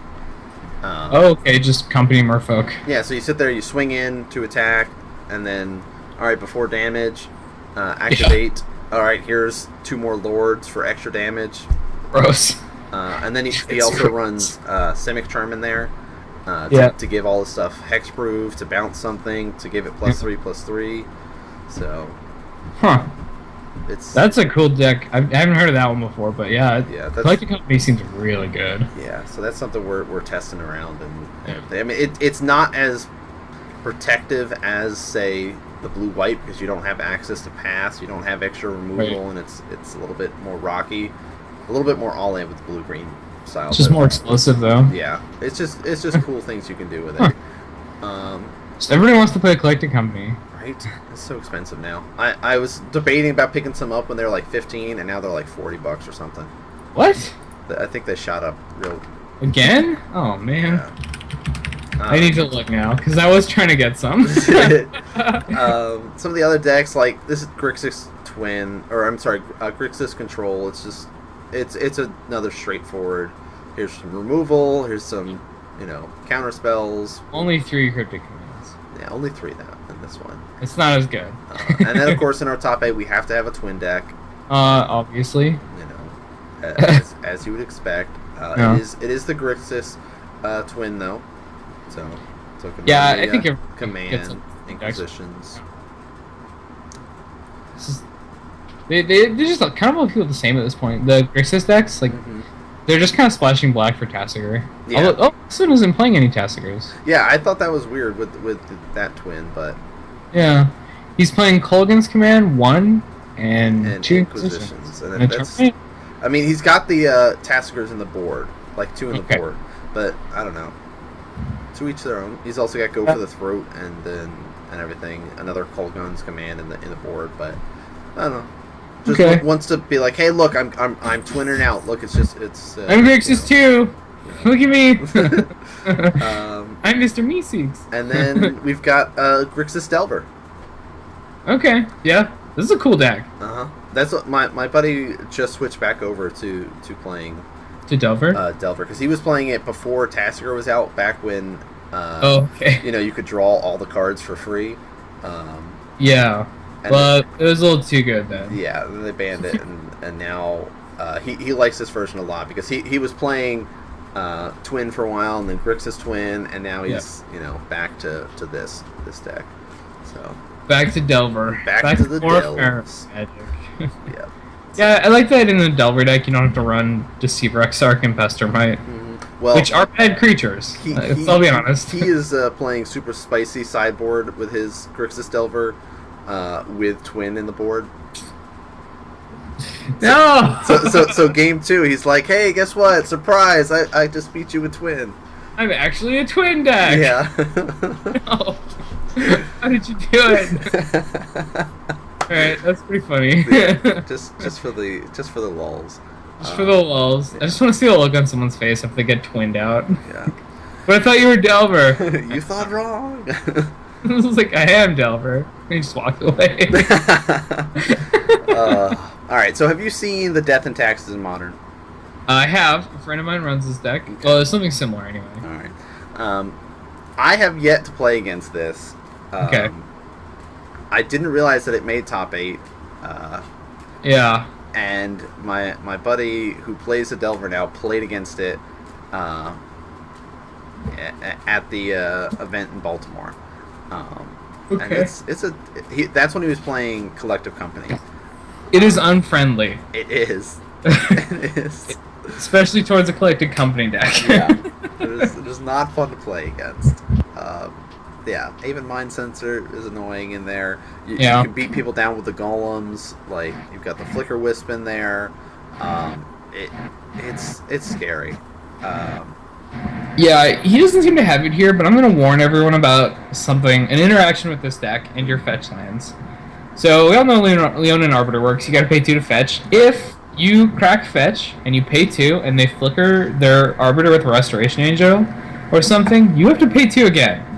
Okay, just Company Merfolk. Yeah, so you sit there, you swing in to attack, and then, alright, before damage, activate. Alright, here's 2 more Lords for extra damage. Gross. And then he also runs Simic Charm in there to give all the stuff hexproof, to bounce something, to give it +3/+3. So, that's a cool deck. I haven't heard of that one before, but Collective Company seems really good. Yeah, so that's something we're testing around, and everything. I mean, it's not as protective as, say, the blue-white, because you don't have access to pass, you don't have extra removal, and it's a little bit more rocky, a little bit more all-in with blue-green. style. It's just more explosive though. Yeah, it's just cool things you can do with it. Just everybody wants to play a collecting company. Right? It's so expensive now. I was debating about picking some up when they were like 15, and now they're like $40 or something. What? I think they shot up real. Again? Oh man. Yeah. I need to look now because I was trying to get some. Some of the other decks, like this is Grixis Twin, or I'm sorry, Grixis Control. It's another straightforward. Here's some removal. Here's some, counter spells. Only 3 cryptic commands. Yeah, only 3 now in this one. It's not as good. And then of course in our top 8 we have to have a twin deck. Obviously. As you would expect. Yeah. It is the Grixis Twin though. So yeah, I think it command Inquisitions. They're just kind of all feel the same at this point. The Grixis decks, like, they're just kind of splashing black for Tassigir. Yeah. This one isn't playing any Tassigurs. Yeah, I thought that was weird with that twin, but yeah, he's playing Kolgan's Command 1 and 2 Inquisitions. And that's, I mean, he's got the Tassigurs in the board, like 2 in the board, but I don't know. To each their own. He's also got Go for the Throat and everything. Another Kolgan's Command in the board, but I don't know. Just wants to be like, hey, look, I'm twinning out. Look, it's. I'm Grixis too. Look at me. I'm Mr. Meeseeks. And then we've got Grixis Delver. Okay, yeah, this is a cool deck. That's what my buddy just switched back over to playing. To Delver? Delver, because he was playing it before Tassigir was out, back when you could draw all the cards for free. Yeah, but it was a little too good then. Yeah, then they banned it, and now he likes this version a lot because he was playing Twin for a while, and then Grixis Twin, and now he's back to this deck. So back to Delver. Back to the Delvers. Yeah. Yeah, I like that in the Delver deck you don't have to run Deceiver, Exarch, and Pestermite, well, which are bad creatures. I'll be honest. He is playing super spicy sideboard with his Grixis Delver with Twin in the board. No! So game 2, he's like, hey, guess what? Surprise! I just beat you with Twin. I'm actually a Twin deck! Yeah. No. How did you do it? Alright, that's pretty funny. Yeah, just for the lulz. Just for the lulz. I just want to see the look on someone's face if they get twinned out. Yeah. But I thought you were Delver. You thought wrong. I was like, I am Delver. And he just walked away. Alright, so have you seen the Death and Taxes in Modern? I have. A friend of mine runs this deck. Okay. Well, there's something similar anyway. Alright. I have yet to play against this. Okay. I didn't realize that it made top 8. Yeah. And my buddy who plays the Delver now played against it at the event in Baltimore. Okay. And that's when he was playing Collective Company. It is unfriendly. It is. It is. Especially towards a Collective Company deck. Yeah. It is not fun to play against. Yeah, even Mind Sensor is annoying in there. You can beat people down with the golems. Like, you've got the Flicker Wisp in there. It's scary. Yeah, he doesn't seem to have it here, but I'm going to warn everyone about an interaction with this deck and your fetch lands. So, we all know Leonin Arbiter works. You got to pay 2 to fetch. If you crack fetch and you pay 2 and they flicker their Arbiter with Restoration Angel or something, you have to pay 2 again.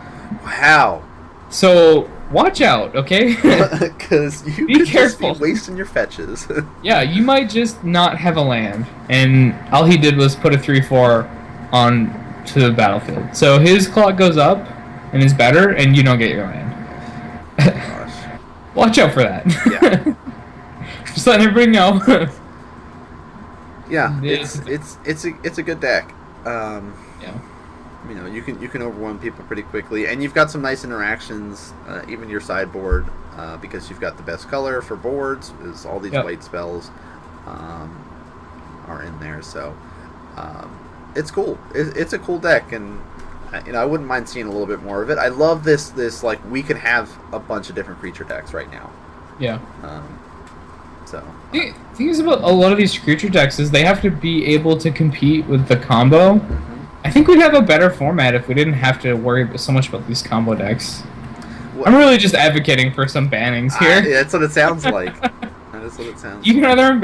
Wow. So watch out, okay? Because you be could careful. Just be wasting your fetches. Yeah, you might just not have a land, and all he did was put a 3/4 on to the battlefield. So his clock goes up and is better, and you don't get your land. Oh, gosh. Watch out for that. Yeah. Just letting everybody know. Yeah, it's a good deck. Yeah. You can overwhelm people pretty quickly, and you've got some nice interactions. Even your sideboard, because you've got the best color for boards, is all these white spells are in there. So it's cool. It's a cool deck, and I wouldn't mind seeing a little bit more of it. I love this like we can have a bunch of different creature decks right now. Yeah. So The thing is about a lot of these creature decks is they have to be able to compete with the combo. I think we'd have a better format if we didn't have to worry so much about these combo decks. what, I'm really just advocating for some bannings here. that's what it sounds like. That is what it sounds. You can either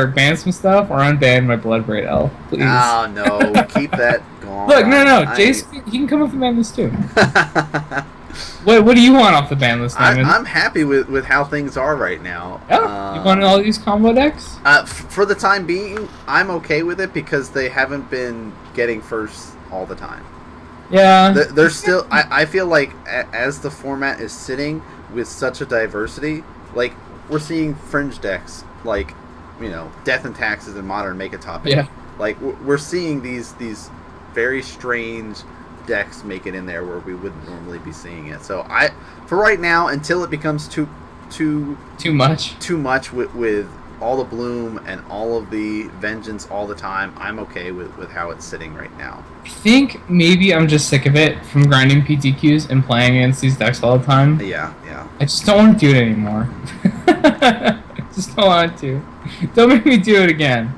ban some stuff or unban my Bloodbraid Elf, please. Oh no, keep that going. Look, no, Jace, he can come off the ban list too. What do you want off the ban list, Simon? I'm happy with how things are right now. Yeah, you want all these combo decks? For the time being, I'm okay with it because they haven't been getting first all the time. Yeah. There's still, I feel like as the format is sitting with such a diversity, like we're seeing fringe decks like, Death and Taxes and Modern make a top 8. Yeah. Like we're seeing these very strange decks make it in there where we wouldn't normally be seeing it. So for right now, until it becomes too much with all the bloom and all of the vengeance all the time, I'm okay with how it's sitting right now. I think maybe I'm just sick of it from grinding PTQs and playing against these decks all the time. Yeah. I just don't want to do it anymore. I just don't want to. Don't make me do it again.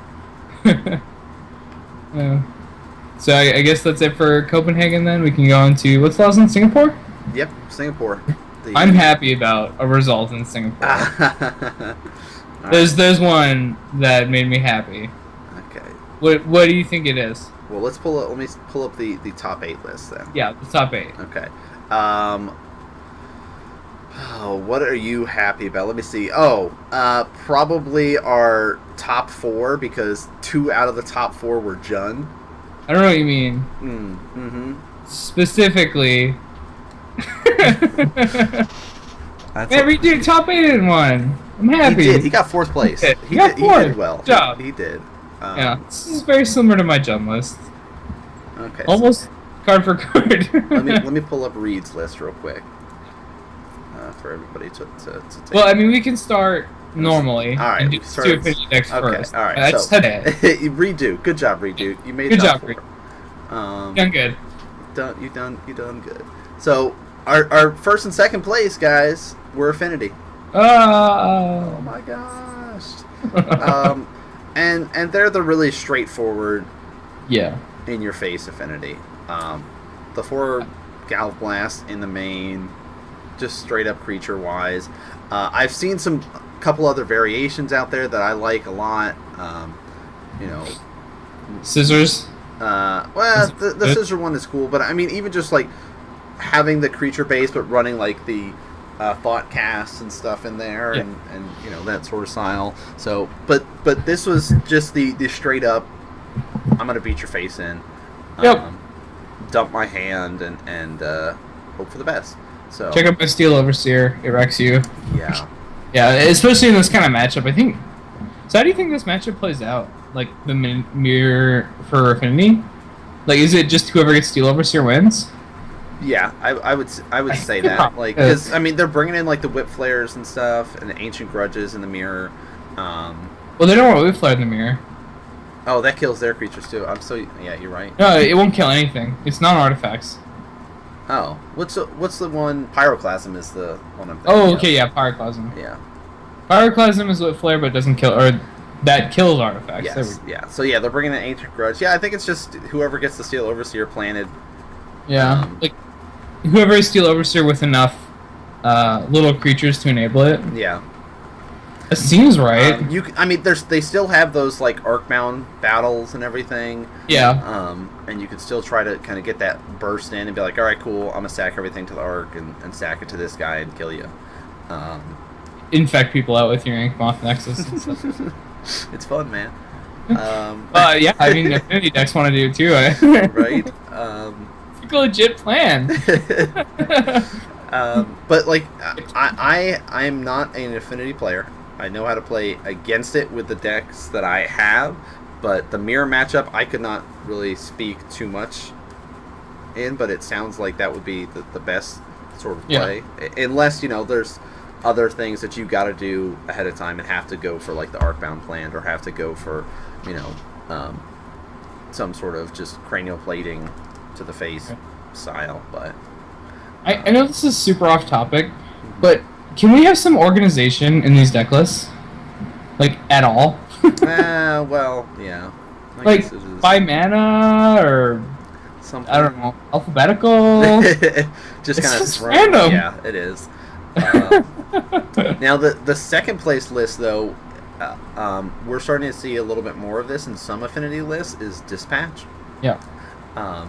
So I guess that's it for Copenhagen then. We can go on to, what's last in Singapore? Yep, Singapore. I'm happy about a result in Singapore. There's one that made me happy. Okay. What do you think it is? Well, let me pull up the top 8 list then. Yeah, the top 8. Okay. What are you happy about? Let me see. Probably our top 4 because 2 out of the top 4 were Jun. I don't know what you mean. Specifically. Dude, top 8 in 1. I'm happy. He did. He got 4th place. He did well. Good job. He did. Yeah, this is very similar to my Jun list. Okay. Almost card for card. let me pull up Reed's list real quick for everybody to take. Well, I mean, we can start normally. All right. And do Affinity decks first. All right. I just said it. Redo. Good job, Redo. You made good top job, 4. Done good. You done good. So our first and second place guys were Affinity. Oh my gosh. And they're the really straightforward, in your face Affinity. The 4 Galv Blast in the main, just straight up creature wise. I've seen some couple other variations out there that I like a lot. Scissors. The scissor one is cool, but I mean even just like having the creature base but running like the thought casts and stuff in there, and that sort of style. So but this was just the straight up, I'm gonna beat your face in, dump my hand and hope for the best. So check out my Steel Overseer. It wrecks you. Yeah, especially in this kind of matchup. I think. So how do you think this matchup plays out? Like the mirror for Affinity? Like, is it just whoever gets Steel Overseer wins? Yeah, I would say that, like, because I mean they're bringing in like the Whip Flares and stuff and the Ancient Grudges in the mirror. Well, they don't want Whip Flare in the mirror. Oh, that kills their creatures too. Yeah, you're right. No, it won't kill anything. It's non-artifacts. Oh, what's the one? Pyroclasm is the one I'm thinking. Oh, okay, yeah, Pyroclasm. Yeah. Pyroclasm is Whip Flare, but doesn't kill, or that kills artifacts. Yes, yeah. So yeah, they're bringing in Ancient Grudge. Yeah, I think it's just whoever gets the Steel Overseer planted. Yeah, like whoever is Steel Overseer with enough little creatures to enable it. Yeah. It seems right. They still have those like Arcbound battles and everything. Yeah. And you can still try to kind of get that burst in and be like, all right, cool, I'm gonna stack everything to the Arc and stack it to this guy and kill you. Infect people out with your Ink Moth Nexus and stuff. It's fun, man. Yeah, I mean, Affinity decks want to do it too. Right? It's a legit plan. But like, I'm not an Affinity player. I know how to play against it with the decks that I have, but the mirror matchup I could not really speak too much in, but it sounds like that would be the best sort of play. Unless, there's other things that you got to do ahead of time and have to go for like the Arcbound plant or have to go for, some sort of just cranial plating to the face style. But I know this is super off topic, but can we have some organization in these deck lists? like at all. Well, yeah. I Like guess it is. 5 mana or Something. I don't know, alphabetical. Just It's kind of just random. Yeah, it is. Now the second place list though, we're starting to see a little bit more of this in some affinity lists. Is dispatch. Yeah. I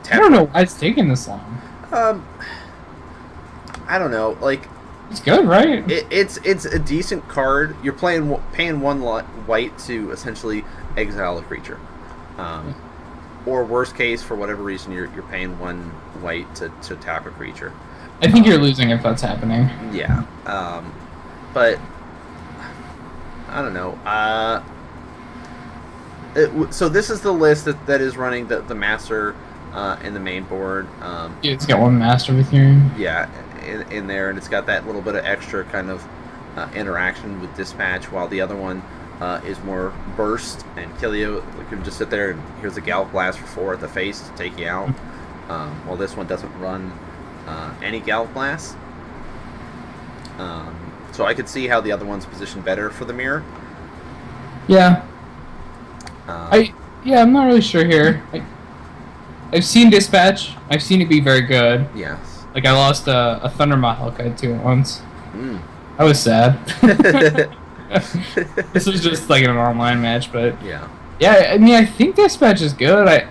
I don't know why it's taking this long. I don't know. Like It's good, right? it's a decent card. You're paying one white to essentially exile a creature. Or worst case, for whatever reason, you're paying one white to tap a creature. I think you're losing if that's happening. Yeah. But I don't know. So this is the list that is running the master in the main board. Yeah, it's got one master with you. Yeah, in there, and it's got that little bit of extra kind of interaction with dispatch, while the other one is more burst and kill you. You can just sit there and here's a Galv Blast for 4 at the face to take you out. While this one doesn't run any Galv Blast. So I could see how the other one's positioned better for the mirror. Yeah. I'm not really sure here. I've seen dispatch. I've seen it be very good. Yes. Like I lost a Thundermaw Hellkite to it once. Mm. I was sad. This was just like an online match, but yeah. I mean, I think dispatch is good. I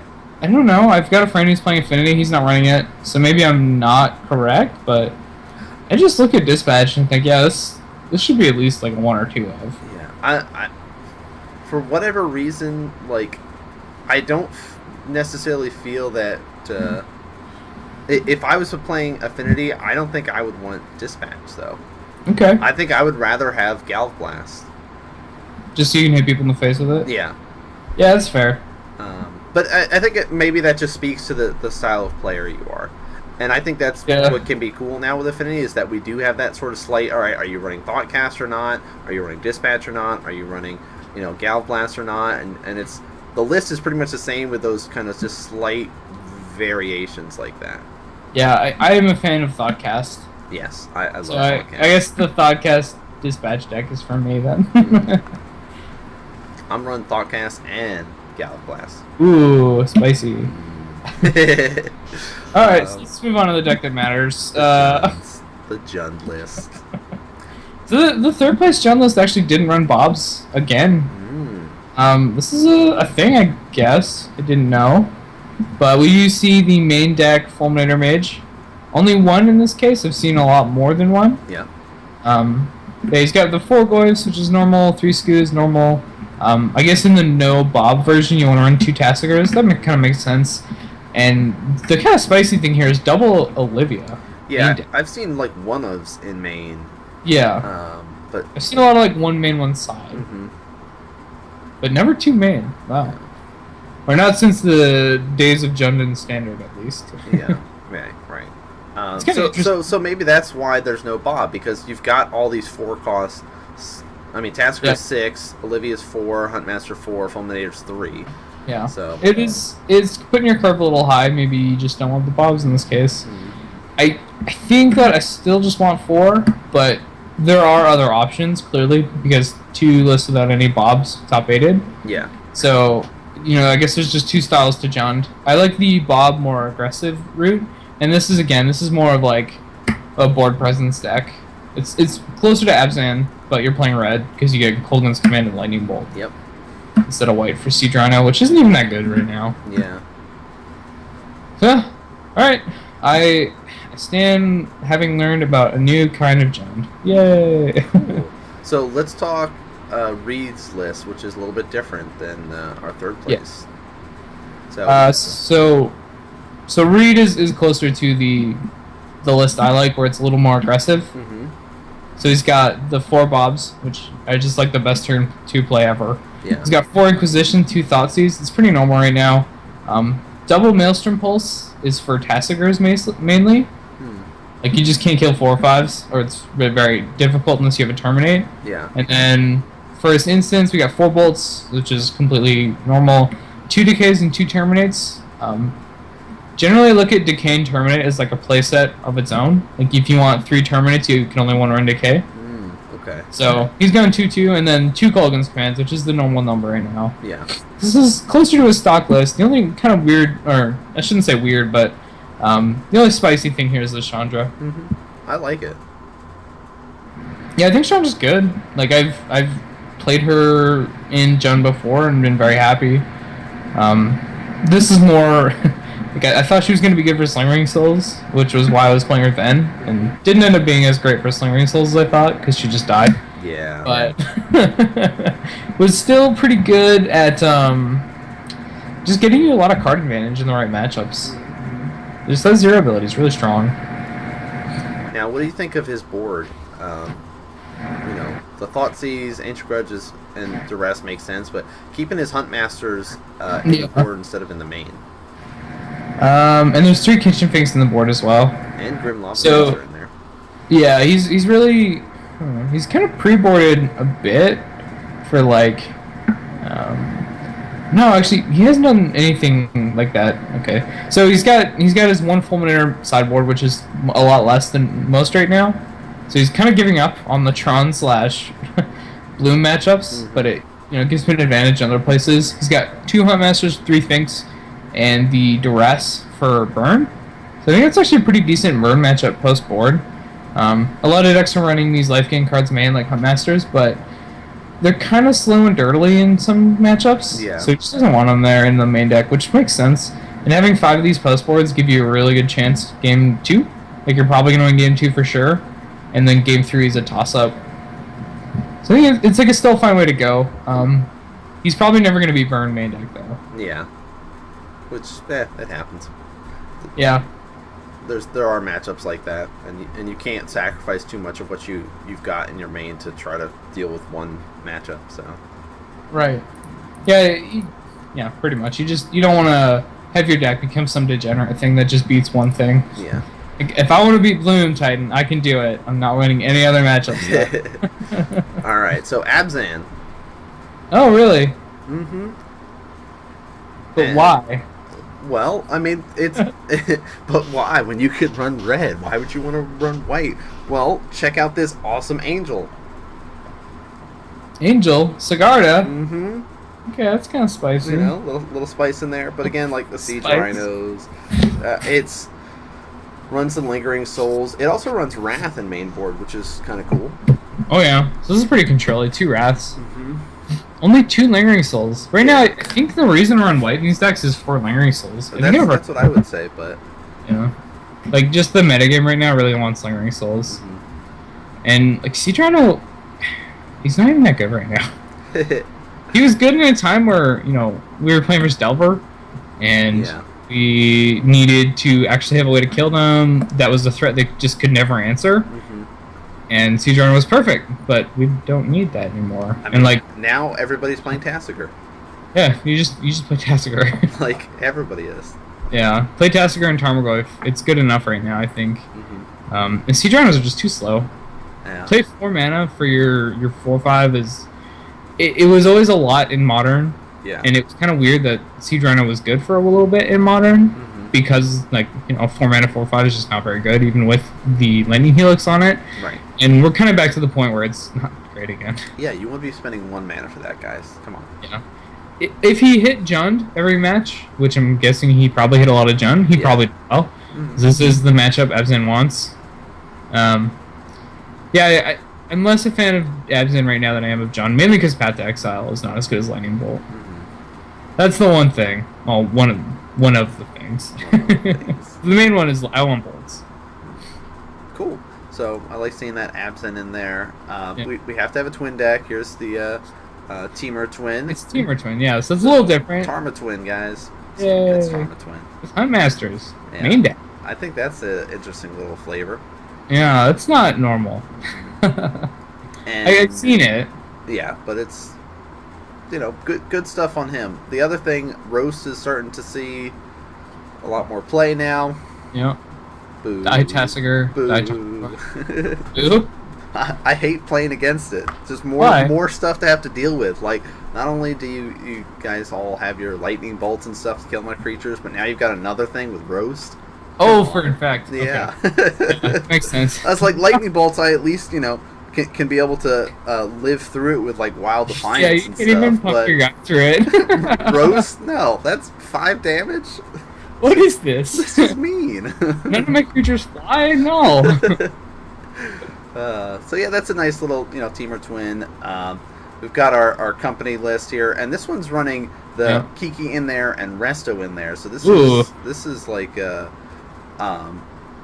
don't know. I've got a friend who's playing Affinity. He's not running it, so maybe I'm not correct. But I just look at dispatch and think, yeah, this should be at least like 1 or 2 of. Yeah. I for whatever reason, like I don't necessarily feel that if I was playing Affinity, I don't think I would want dispatch though. Okay. I think I would rather have Galv Blast. Just so you can hit people in the face with it? Yeah. Yeah, that's fair. But I think maybe that just speaks to the style of player you are. And I think that's what can be cool now with Affinity, is that we do have that sort of slight, alright, are you running Thoughtcast or not? Are you running Dispatch or not? Are you running, Galv Blast or not? And it's the list is pretty much the same with those kind of just slight variations like that. Yeah, I am a fan of Thoughtcast. Yes, I love so Thoughtcast. I guess the Thoughtcast Dispatch deck is for me then. I'm running Thoughtcast and Galv Blast. Ooh, spicy. Alright, so let's move on to the deck that matters. The Jund list. So the third place Jund list actually didn't run Bobs again. This is a thing, I guess. I didn't know. But we do see the main deck Fulminator Mage. Only one in this case. I've seen a lot more than one. Yeah. He's got the 4 Goyfs, which is normal, 3 Skoos, normal. I guess in the no Bob version, you want to run 2 Tassigars. That kind of makes sense. And the kind of spicy thing here is double Olivia. Yeah, I've seen like one ofs in main. Yeah. But I've seen a lot of like 1 main, 1 side. Mm-hmm. But never 2 main. Wow. Or not since the days of Jundon Standard, at least. Yeah, right. So maybe that's why there's no Bob, because you've got all these 4 costs. I mean, Tasker is 6, Olivia's 4, Huntmaster 4, Fulminator's 3. Yeah. So it's putting your curve a little high. Maybe you just don't want the Bobs in this case. Mm-hmm. I think that I still just want 4, but there are other options, clearly, because 2 lists without any Bobs top 8'd. Yeah. So, I guess there's just 2 styles to Jund. I like the Bob more aggressive route, and this is more of like a board presence deck. It's closer to Abzan, but you're playing red because you get Coldman's Command and Lightning Bolt. Yep. Instead of white for Seedrano, which isn't even that good right now. Yeah. So, alright. I stand having learned about a new kind of Jund. Yay! Cool. So let's talk Reed's list, which is a little bit different than our third place. So Reed is closer to the list I like, where it's a little more aggressive. Mm-hmm. So he's got the 4 Bobs, which I just like the best turn 2 play ever. Yeah. He's got 4 Inquisition, 2 Thoughtseize. It's pretty normal right now. Double Maelstrom Pulse is for Tassigars mainly. Like, you just can't kill 4 or 5s, or it's very difficult unless you have a Terminate. Yeah. And then, first instance, we got 4 Bolts, which is completely normal. 2 Decays and 2 Terminates. Generally, look at Decay and Terminate as like a playset of its own. Like, if you want 3 Terminates, you can only want to run Decay. Okay. So he's going 2/2, and then 2 Kolaghan's commands, which is the normal number right now. Yeah. This is closer to his stock list. The only kind of weird, or I shouldn't say weird, but the only spicy thing here is the Chandra. I like it. Yeah, I think Chandra's good. Like I've played her in Jund before and been very happy. This is more like I thought she was going to be good for Sling Ring Souls, which was why I was playing her then, and didn't end up being as great for Sling Ring Souls as I thought because she just died. Yeah. But was still pretty good at just getting you a lot of card advantage in the right matchups. Just that zero ability is really strong. Now, what do you think of his board? The Thoughtseize, Ancient Grudges, and Duress makes sense, but keeping his Hunt Masters in the board instead of in the main. And there's 3 Kitchen Finks in the board as well. And Grim Lobster are in there. Yeah, he's really... he's kind of pre-boarded a bit for, like... no, actually, he hasn't done anything like that. Okay. So he's got his 1 Fulminator sideboard, which is a lot less than most right now. So he's kind of giving up on the Tron / Bloom matchups, but it gives him an advantage in other places. He's got 2 Hunt Masters, 3 Finks, and the Duress for Burn. So I think that's actually a pretty decent Burn matchup post board. A lot of decks are running these life gain cards main like Hunt Masters, but they're kind of slow and dirtily in some matchups. Yeah. So he just doesn't want them there in the main deck, which makes sense. And having 5 of these post boards give you a really good chance game 2. Like you're probably going to win game 2 for sure. And then game 3 is a toss-up. So I think it's like a still fine way to go. He's probably never going to be Burn main deck, though. Yeah. Which, it happens. Yeah. There are matchups like that, and you can't sacrifice too much of what you've got in your main to try to deal with one matchup, so. Right. Yeah, pretty much. You don't want to have your deck become some degenerate thing that just beats one thing. Yeah. If I want to beat Bloom Titan, I can do it. I'm not winning any other matchups. All right, so Abzan. Oh, really? Mm-hmm. But why? Well, I mean, it's... but why? When you could run red, why would you want to run white? Well, check out this awesome Angel. Angel? Sigarda? Mm-hmm. Okay, that's kind of spicy. Little spice in there. But again, like the Siege Rhinos, it's... runs the Lingering Souls. It also runs Wrath in main board, which is kind of cool. Oh yeah, so this is pretty controlly. 2 Wraths. Only 2 Lingering Souls. Right now, I think the reason we're on white in these decks is for Lingering Souls. That's what I would say, but... Yeah. Like, just the metagame right now really wants Lingering Souls. And, like, Citrano, he's not even that good right now. He was good in a time where, we were playing versus Delver, and we needed to actually have a way to kill them. That was a threat they just could never answer. And Citrano was perfect, but we don't need that anymore. I mean, now everybody's playing Tassiger. Yeah, you just play Tassiger. Like, everybody is. Yeah, play Tassiger and Tarmogoyf. It's good enough right now, I think. And Citranos are just too slow. Yeah. Play 4 mana for your 4/5 is... It was always a lot in Modern. Yeah. And it was kind of weird that Citrano was good for a little bit in Modern. Because, 4 mana 4/5 is just not very good, even with the Lightning Helix on it. Right. And we're kind of back to the point where it's not great again. Yeah, you won't be spending 1 mana for that, guys. Come on. Yeah. If he hit Jund every match, which I'm guessing he probably hit a lot of Jund, he probably did well. This is the matchup Abzan wants. I'm less a fan of Abzan right now than I am of Jund, mainly because Path to Exile is not as good as Lightning Bolt. That's the one thing. Well, one of the things. The main one is I want bolts. Cool. So I like seeing that Absent in there. We have to have a twin deck. Here's the Teamer Twin. It's Teamer Twin, yeah. So it's a little different. Tarma Twin, guys. Yay. It's Tarma Twin. It's Hunt Masters. Yeah. Main deck. I think that's an interesting little flavor. Yeah, it's not normal. I've seen it. Yeah, but it's good stuff on him. The other thing, Roast is starting to see a lot more play now. Yeah. Boo. Die Tassiger. Boo. Boo. I hate playing against it. Just more stuff to have to deal with. Like, not only do you guys all have your lightning bolts and stuff to kill my creatures, but now you've got another thing with Roast. Oh, for in fact. Yeah. Okay. Yeah, makes sense. I was like, lightning bolts, I at least, can can be able to live through it with like wild Yeah, defiance you and can't even stuff. pump But your guy through it. roast? No, that's 5 damage. What is this? This is mean. None of my creatures fly? No. So yeah, that's a nice little team or twin. We've got our company list here, and this one's running the Kiki in there and Resto in there. So this is like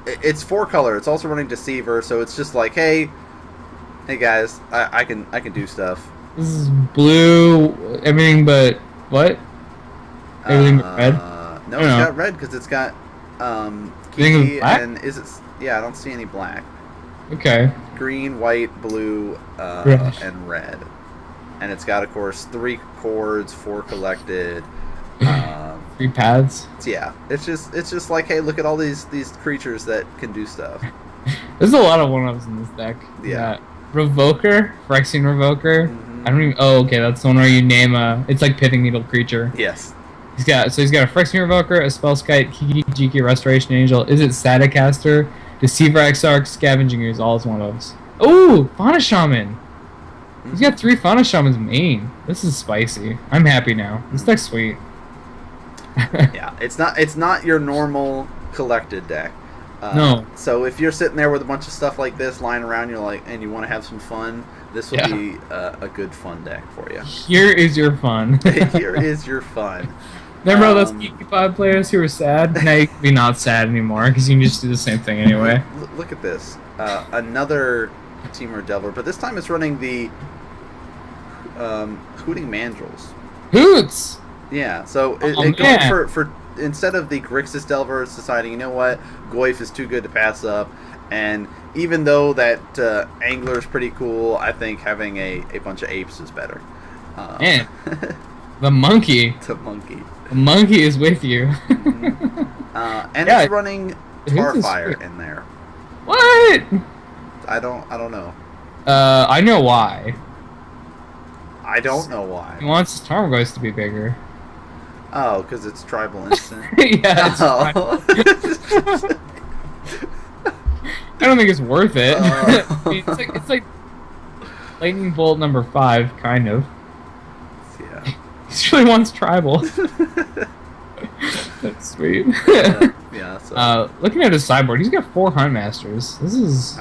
it's 4-color. It's also running Deceiver, so it's just like, hey guys, I can do stuff. This is blue, everything but what? Everything but red? No, it's got red because it's got Kiki and is it? Yeah, I don't see any black. Okay. Green, white, blue, and red. And it's got, of course, 3 chords, 4 collected. 3 paths. Yeah, it's just like, hey, look at all these creatures that can do stuff. There's a lot of 1-ups in this deck. Yeah. Revoker, Phyrexian Revoker. Mm-hmm. I don't even. Oh, okay, that's the one where you name a. It's like Pithing Needle creature. Yes. He's got a Phyrexian Revoker, a Spellskite, Kiki Jiki, Restoration Angel. Is it Staticaster? Deceiver Exarch, Scavenging Ooze, all is 1-ups. Ooh, Fauna Shaman. He's got 3 Fauna Shamans main. This is spicy. I'm happy now. This deck's sweet. Yeah, it's not your normal collected deck. No. So if you're sitting there with a bunch of stuff like this lying around, and you want to have some fun, this will be a good fun deck for you. Here is your fun. Here is your fun. Remember all those Geeky Pod players who were sad? Now you can be not sad anymore because you can just do the same thing anyway. Look at this. Another Teamer Delver, but this time it's running the Hooting Mandrills. Hoots! Yeah, so it goes for instead of the Grixis Delver, it's deciding, you know what, Goyf is too good to pass up, and even though that Angler is pretty cool, I think having a bunch of apes is better. Man, the monkey. The monkey. The monkey is with you. And it's running Tarfire in there. What? I don't know. I know why. I don't know why. He wants his Tarmogoyf to be bigger. Oh, because it's tribal instant. Yeah. I don't think it's worth it. I mean, it's like Lightning Bolt number 5, kind of. Yeah. He really wants tribal. That's sweet. Yeah. So. Looking at his sideboard, he's got 4 Huntmasters. This is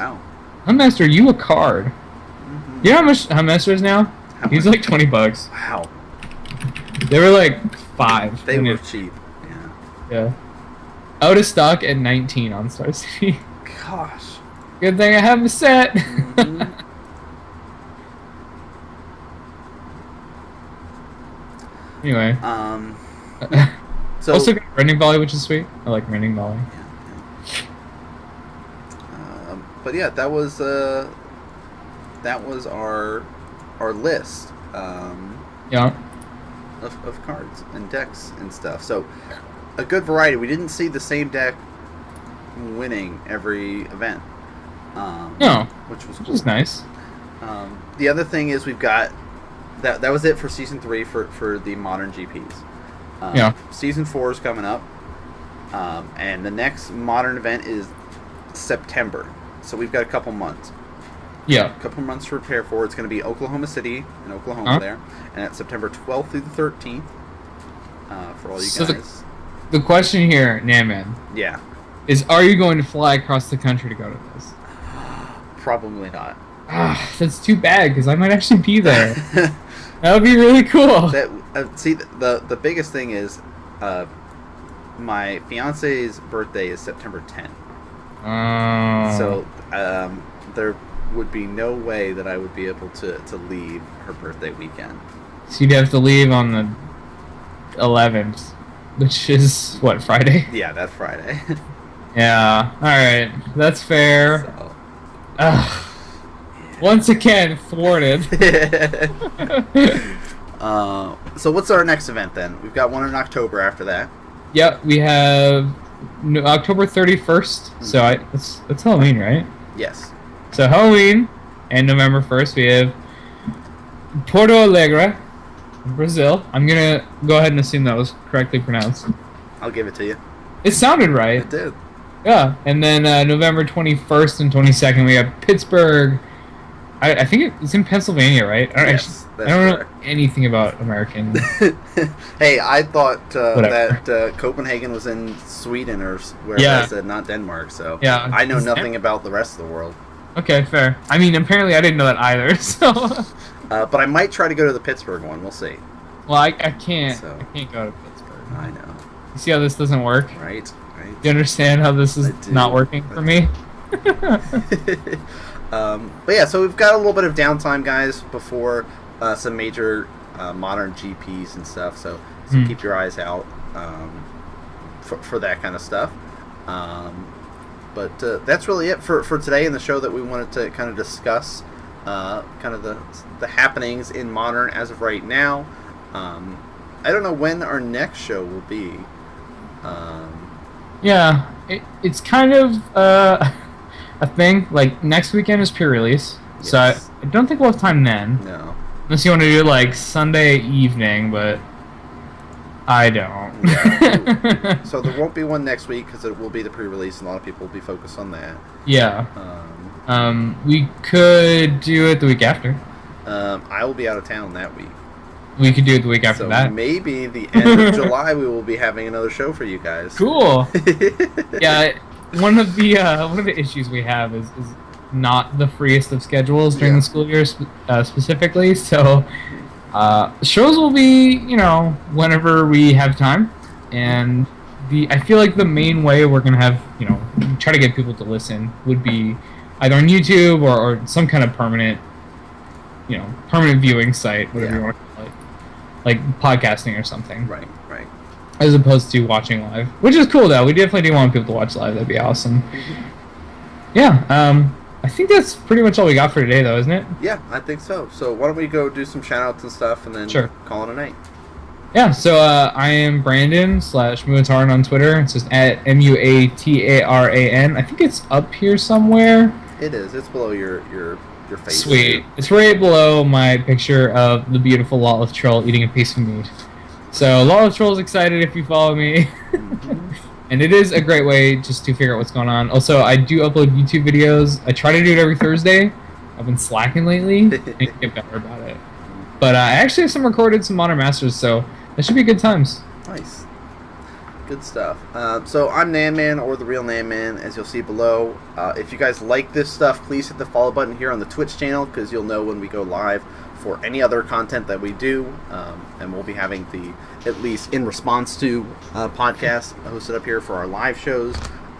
Huntmaster. You a card? Mm-hmm. You know how much Huntmaster is now? He's like $20. Wow. They were like 5. They were cheap. Yeah. Yeah. Out of stock at 19 on Star City. Gosh. Good thing I have a set. Mm-hmm. Anyway. So also got Rending Volley, which is sweet. I like Rending Volley. Yeah. But yeah, that was our list. Yeah. Of cards and decks and stuff. So a good variety. We didn't see the same deck winning every event. No. Which was cool. Which is nice. The other thing is we've got that was it for season 3 for the modern GPs. Yeah. Season 4 is coming up. And the next modern event is September. So we've got a couple months. Yeah. A couple months to prepare for. It's going to be Oklahoma City in Oklahoma there. And it's September 12th through the 13th for all you guys. The question here, Naman, is are you going to fly across the country to go to this? Probably not. That's too bad because I might actually be there. That would be really cool. See, the biggest thing is my fiance's birthday is September 10th. So there would be no way that I would be able to leave her birthday weekend. So you'd have to leave on the 11th, which is, what, Friday? Yeah, that's Friday. Yeah, alright. That's fair. So, once again, thwarted. So what's our next event then? We've got one in October after that. Yep, we have October 31st. Mm-hmm. So it's Halloween, right? Yes. So Halloween and November 1st we have Porto Alegre, Brazil. I'm gonna go ahead and assume that was correctly pronounced. I'll give it to you. It sounded right. It did. Yeah, and then November 21st and 22nd we have Pittsburgh, I think it's in Pennsylvania, right? Yes, I that's don't know correct. anything about American. Hey, I thought Whatever. that Copenhagen was in Sweden or wherever I Yeah, said, not Denmark. So yeah. I know nothing about the rest of the world. Okay, fair. I mean, apparently I didn't know that either. So, But I might try to go to the Pittsburgh one. We'll see. well, So I can't go to Pittsburgh. I know, You see how this doesn't work? right? Do you understand how this is I do. not working for me? But yeah, so we've got a little bit of downtime, guys, before some major modern GPs and stuff. So keep your eyes out for that kind of stuff. But that's really it for today in the show that we wanted to kind of discuss kind of the happenings in modern as of right now. I don't know when our next show will be. Yeah, it's kind of a thing. Like, next weekend is pre-release, so Yes. I don't think we'll have time then. No. Unless you want to do, like, Sunday evening, but I don't. Yeah. So there won't be one next week because it will be the pre-release, and a lot of people will be focused on that. Yeah. We could do it the week after. I will be out of town that week. We could do it the week after So that. maybe the end of July we will be having another show for you guys. Cool. Yeah, one of the issues we have is not the freest of schedules during the school year specifically. So shows will be, whenever we have time, and I feel like the main way we're gonna have, try to get people to listen would be either on YouTube or some kind of permanent viewing site, whatever you want to call it, like podcasting or something. Right. As opposed to watching live, which is cool though. We definitely do want people to watch live. That'd be awesome. Yeah. I think that's pretty much all we got for today, though, isn't it? Yeah, I think so. So why don't we go do some shout-outs and stuff, and then call it a night. Yeah, so I am Brandon /Muataran on Twitter. It's just at MUATARAN. I think it's up here somewhere. It is. It's below your face. Sweet. It's right below my picture of the beautiful Lawless Troll eating a piece of meat. So Lawless Troll's excited if you follow me. And it is a great way just to figure out what's going on. Also, I do upload YouTube videos. I try to do it every Thursday. I've been slacking lately. I need to get better about it. But I actually have some Modern Masters, so that should be good times. Nice. Good stuff. So I'm Nanman, or the real Nanman, as you'll see below. If you guys like this stuff, please hit the follow button here on the Twitch channel, because you'll know when we go live for any other content that we do. And we'll be having at least in response to podcasts hosted up here for our live shows.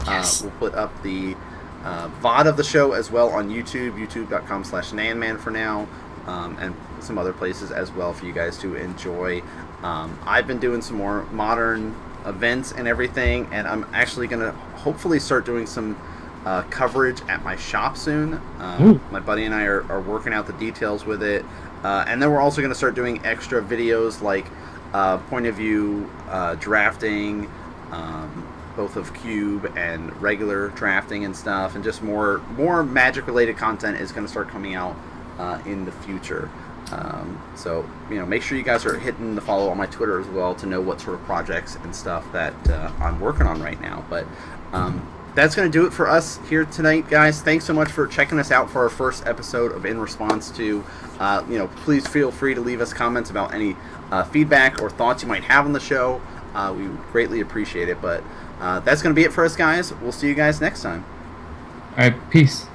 Yes. We'll put up the VOD of the show as well on YouTube, youtube.com/Nanman for now, and some other places as well for you guys to enjoy. I've been doing some more modern events and everything, and I'm actually going to hopefully start doing some coverage at my shop soon. My buddy and I are working out the details with it, and then we're also going to start doing extra videos like point of view drafting, both of cube and regular drafting and stuff, and just more Magic related content is going to start coming out in the future. So make sure you guys are hitting the follow on my Twitter as well to know what sort of projects and stuff that I'm working on right now. But that's going to do it for us here tonight, guys. Thanks so much for checking us out for our first episode of In Response To. Please feel free to leave us comments about any feedback or thoughts you might have on the show. We would greatly appreciate it. But that's going to be it for us, guys. We'll see you guys next time. All right, peace.